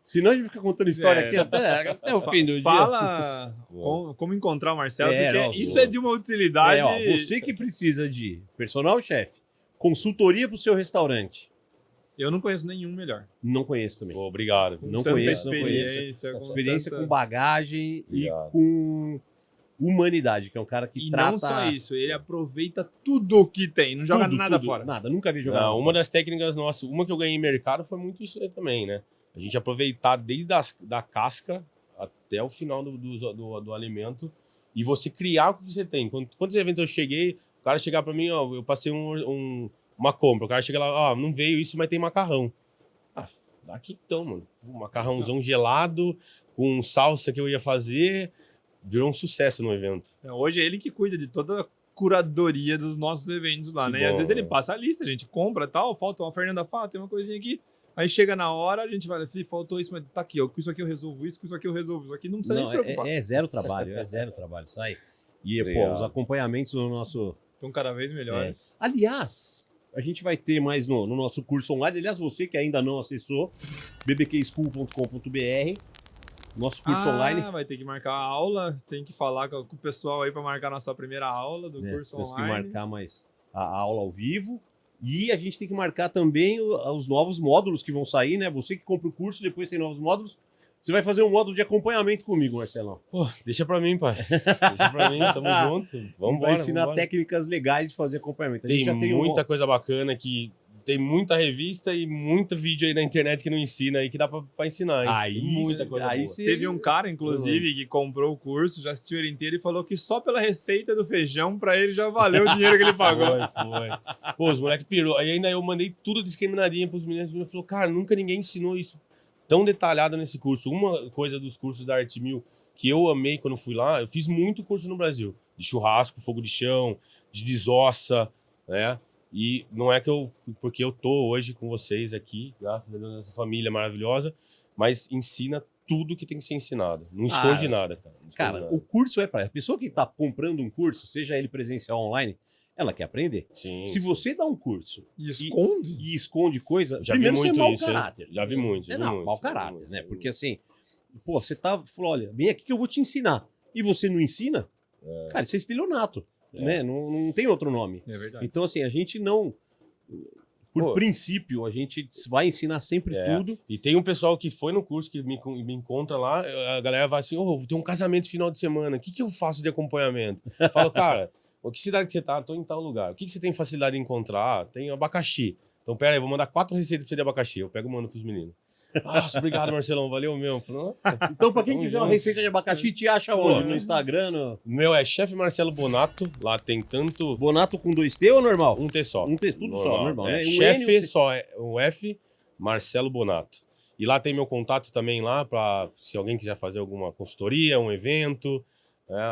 Senão a gente fica contando história aqui até o fim do dia. Fala como encontrar o Marcelo, porque isso é de uma utilidade... Você que precisa de personal chefe, consultoria pro seu restaurante. Eu não conheço nenhum melhor. Não conheço também. Obrigado. Não conheço. Experiência com bagagem e com humanidade, que é um cara que trata... E não só isso, ele aproveita tudo que tem, não joga nada fora. Nada, nunca vi jogar nada Uma das técnicas nossas, uma que eu ganhei em mercado foi muito isso aí também, né? A gente aproveitar desde da casca até o final do alimento e você criar o que você tem. Quantos eventos eu cheguei, o cara chegar pra mim, ó, eu passei uma compra, o cara chega lá, ó, não veio isso, mas tem macarrão. Ah, dá aqui então, mano. Um macarrãozão gelado, com salsa que eu ia fazer, virou um sucesso no evento. Hoje é ele que cuida de toda a curadoria dos nossos eventos lá, né? Bom, e às vezes ele passa a lista, a gente compra e tal, falta uma Fernanda fala, tem uma coisinha aqui. Aí chega na hora, a gente vai, Felipe, faltou isso, mas tá aqui, ó, com isso aqui eu resolvo isso, com isso aqui eu resolvo isso aqui, não precisa nem se preocupar. É zero trabalho, sai. E, pô, os acompanhamentos no nosso... Estão cada vez melhores. Aliás, a gente vai ter mais no nosso curso online, aliás, você que ainda não acessou, bbkschool.com.br, nosso curso online. Vai ter que marcar a aula, tem que falar com o pessoal aí para marcar a nossa primeira aula do curso online. Temos que marcar mais a aula ao vivo. E a gente tem que marcar também os novos módulos que vão sair, né? Você que compra o curso, depois tem novos módulos. Você vai fazer um módulo de acompanhamento comigo, Marcelão. Pô, deixa pra mim, pai. Deixa pra mim, tamo junto. Vamos embora. Vai ensinar técnicas legais de fazer acompanhamento. Tem muita coisa bacana que... Tem muita revista e muito vídeo aí na internet que não ensina aí, que dá pra ensinar. Aí, muita coisa boa. Teve um cara, inclusive, que comprou o curso, já assistiu ele inteiro e falou que só pela receita do feijão, pra ele já valeu o dinheiro que ele pagou. Foi. Pô, os moleques pirou. Aí ainda eu mandei tudo discriminadinho pros meninos. Os meninos falaram, cara, nunca ninguém ensinou isso tão detalhado nesse curso. Uma coisa dos cursos da Arte Mil que eu amei quando fui lá, eu fiz muito curso no Brasil. De churrasco, fogo de chão, de desossa, né? E não é porque eu tô hoje com vocês aqui, graças a Deus, nessa família maravilhosa, mas ensina tudo que tem que ser ensinado. Não esconde nada, cara. Cara, o curso é para a pessoa que tá comprando um curso, seja ele presencial ou online, ela quer aprender. Sim. Se você dá um curso e esconde coisa, já primeiro vi muito você é mau isso, caráter. Já vi muito. Mau caráter, né? Porque assim, pô, você falou, olha, vem aqui que eu vou te ensinar. E você não ensina? Cara, isso é estelionato. Né? Não tem outro nome. É verdade. Então, assim, a gente não... Por princípio, a gente vai ensinar sempre tudo. E tem um pessoal que foi no curso, que me encontra lá, a galera vai assim, tem um casamento final de semana, o que eu faço de acompanhamento? Eu falo, cara, que cidade que você tá? Tô em tal lugar. O que você tem facilidade de encontrar? Tem abacaxi. Então, pera aí, vou mandar 4 receitas pra você de abacaxi. Eu pego e mando pros meninos. Nossa, obrigado, Marcelão. Valeu mesmo. Então, pra quem quiser uma receita de abacaxi, te acha onde? No Instagram? O meu é Chefe Marcelo Bonato. Lá tem tanto... Bonato com 2T ou normal? Um T só. Um T, tudo só, normal. Né? Chefe só é o F, Marcelo Bonato. E lá tem meu contato também lá, pra se alguém quiser fazer alguma consultoria, um evento,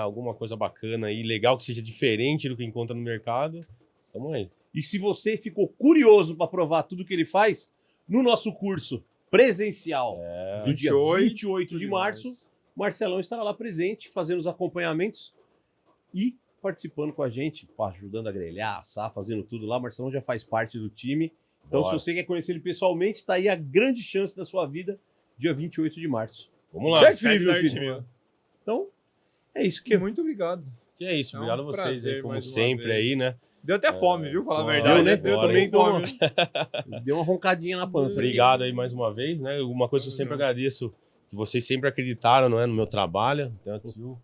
alguma coisa bacana e legal, que seja diferente do que encontra no mercado. Tamo aí. E se você ficou curioso para provar tudo que ele faz, no nosso curso presencial do dia 28 de março, Marcelão estará lá presente, fazendo os acompanhamentos e participando com a gente, ajudando a grelhar, assar, fazendo tudo lá. Marcelão já faz parte do time. Então, se você quer conhecer ele pessoalmente, está aí a grande chance da sua vida, dia 28 de março. Vamos lá. Certo, Felipe? Então, é isso que... Muito obrigado. Que é isso, obrigado a vocês aí, como sempre aí, né? Deu até fome, viu? Falar a verdade. Deu, né? Deu também fome. Deu uma roncadinha na pança. Obrigado aí mais uma vez, né? Uma coisa que eu sempre agradeço, que vocês sempre acreditaram, não é, no meu trabalho. Tanto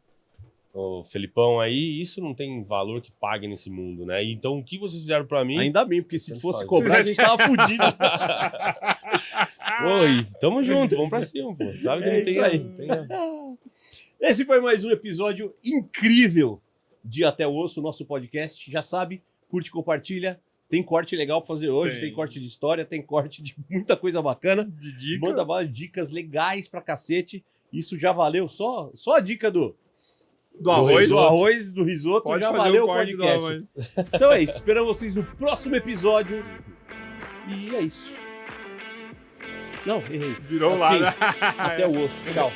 o Felipão aí, isso não tem valor que pague nesse mundo, né? Então, o que vocês fizeram pra mim... Ainda bem, porque se fosse cobrar, a gente tava fudido. Oi, tamo junto, vamos pra cima, pô. Sabe que não tem... Isso aí. Esse foi mais um episódio incrível de Até o Osso, nosso podcast. Já sabe, curte, compartilha. Tem corte legal pra fazer hoje, tem corte de história, tem corte de muita coisa bacana. De dica. Manda dicas legais pra cacete. Isso já valeu, só a dica do arroz, do risoto, pode já fazer valeu o corte podcast. Então é isso, esperamos vocês no próximo episódio. E é isso. Não, errei. Virou assim, lá. Até o osso. Tchau.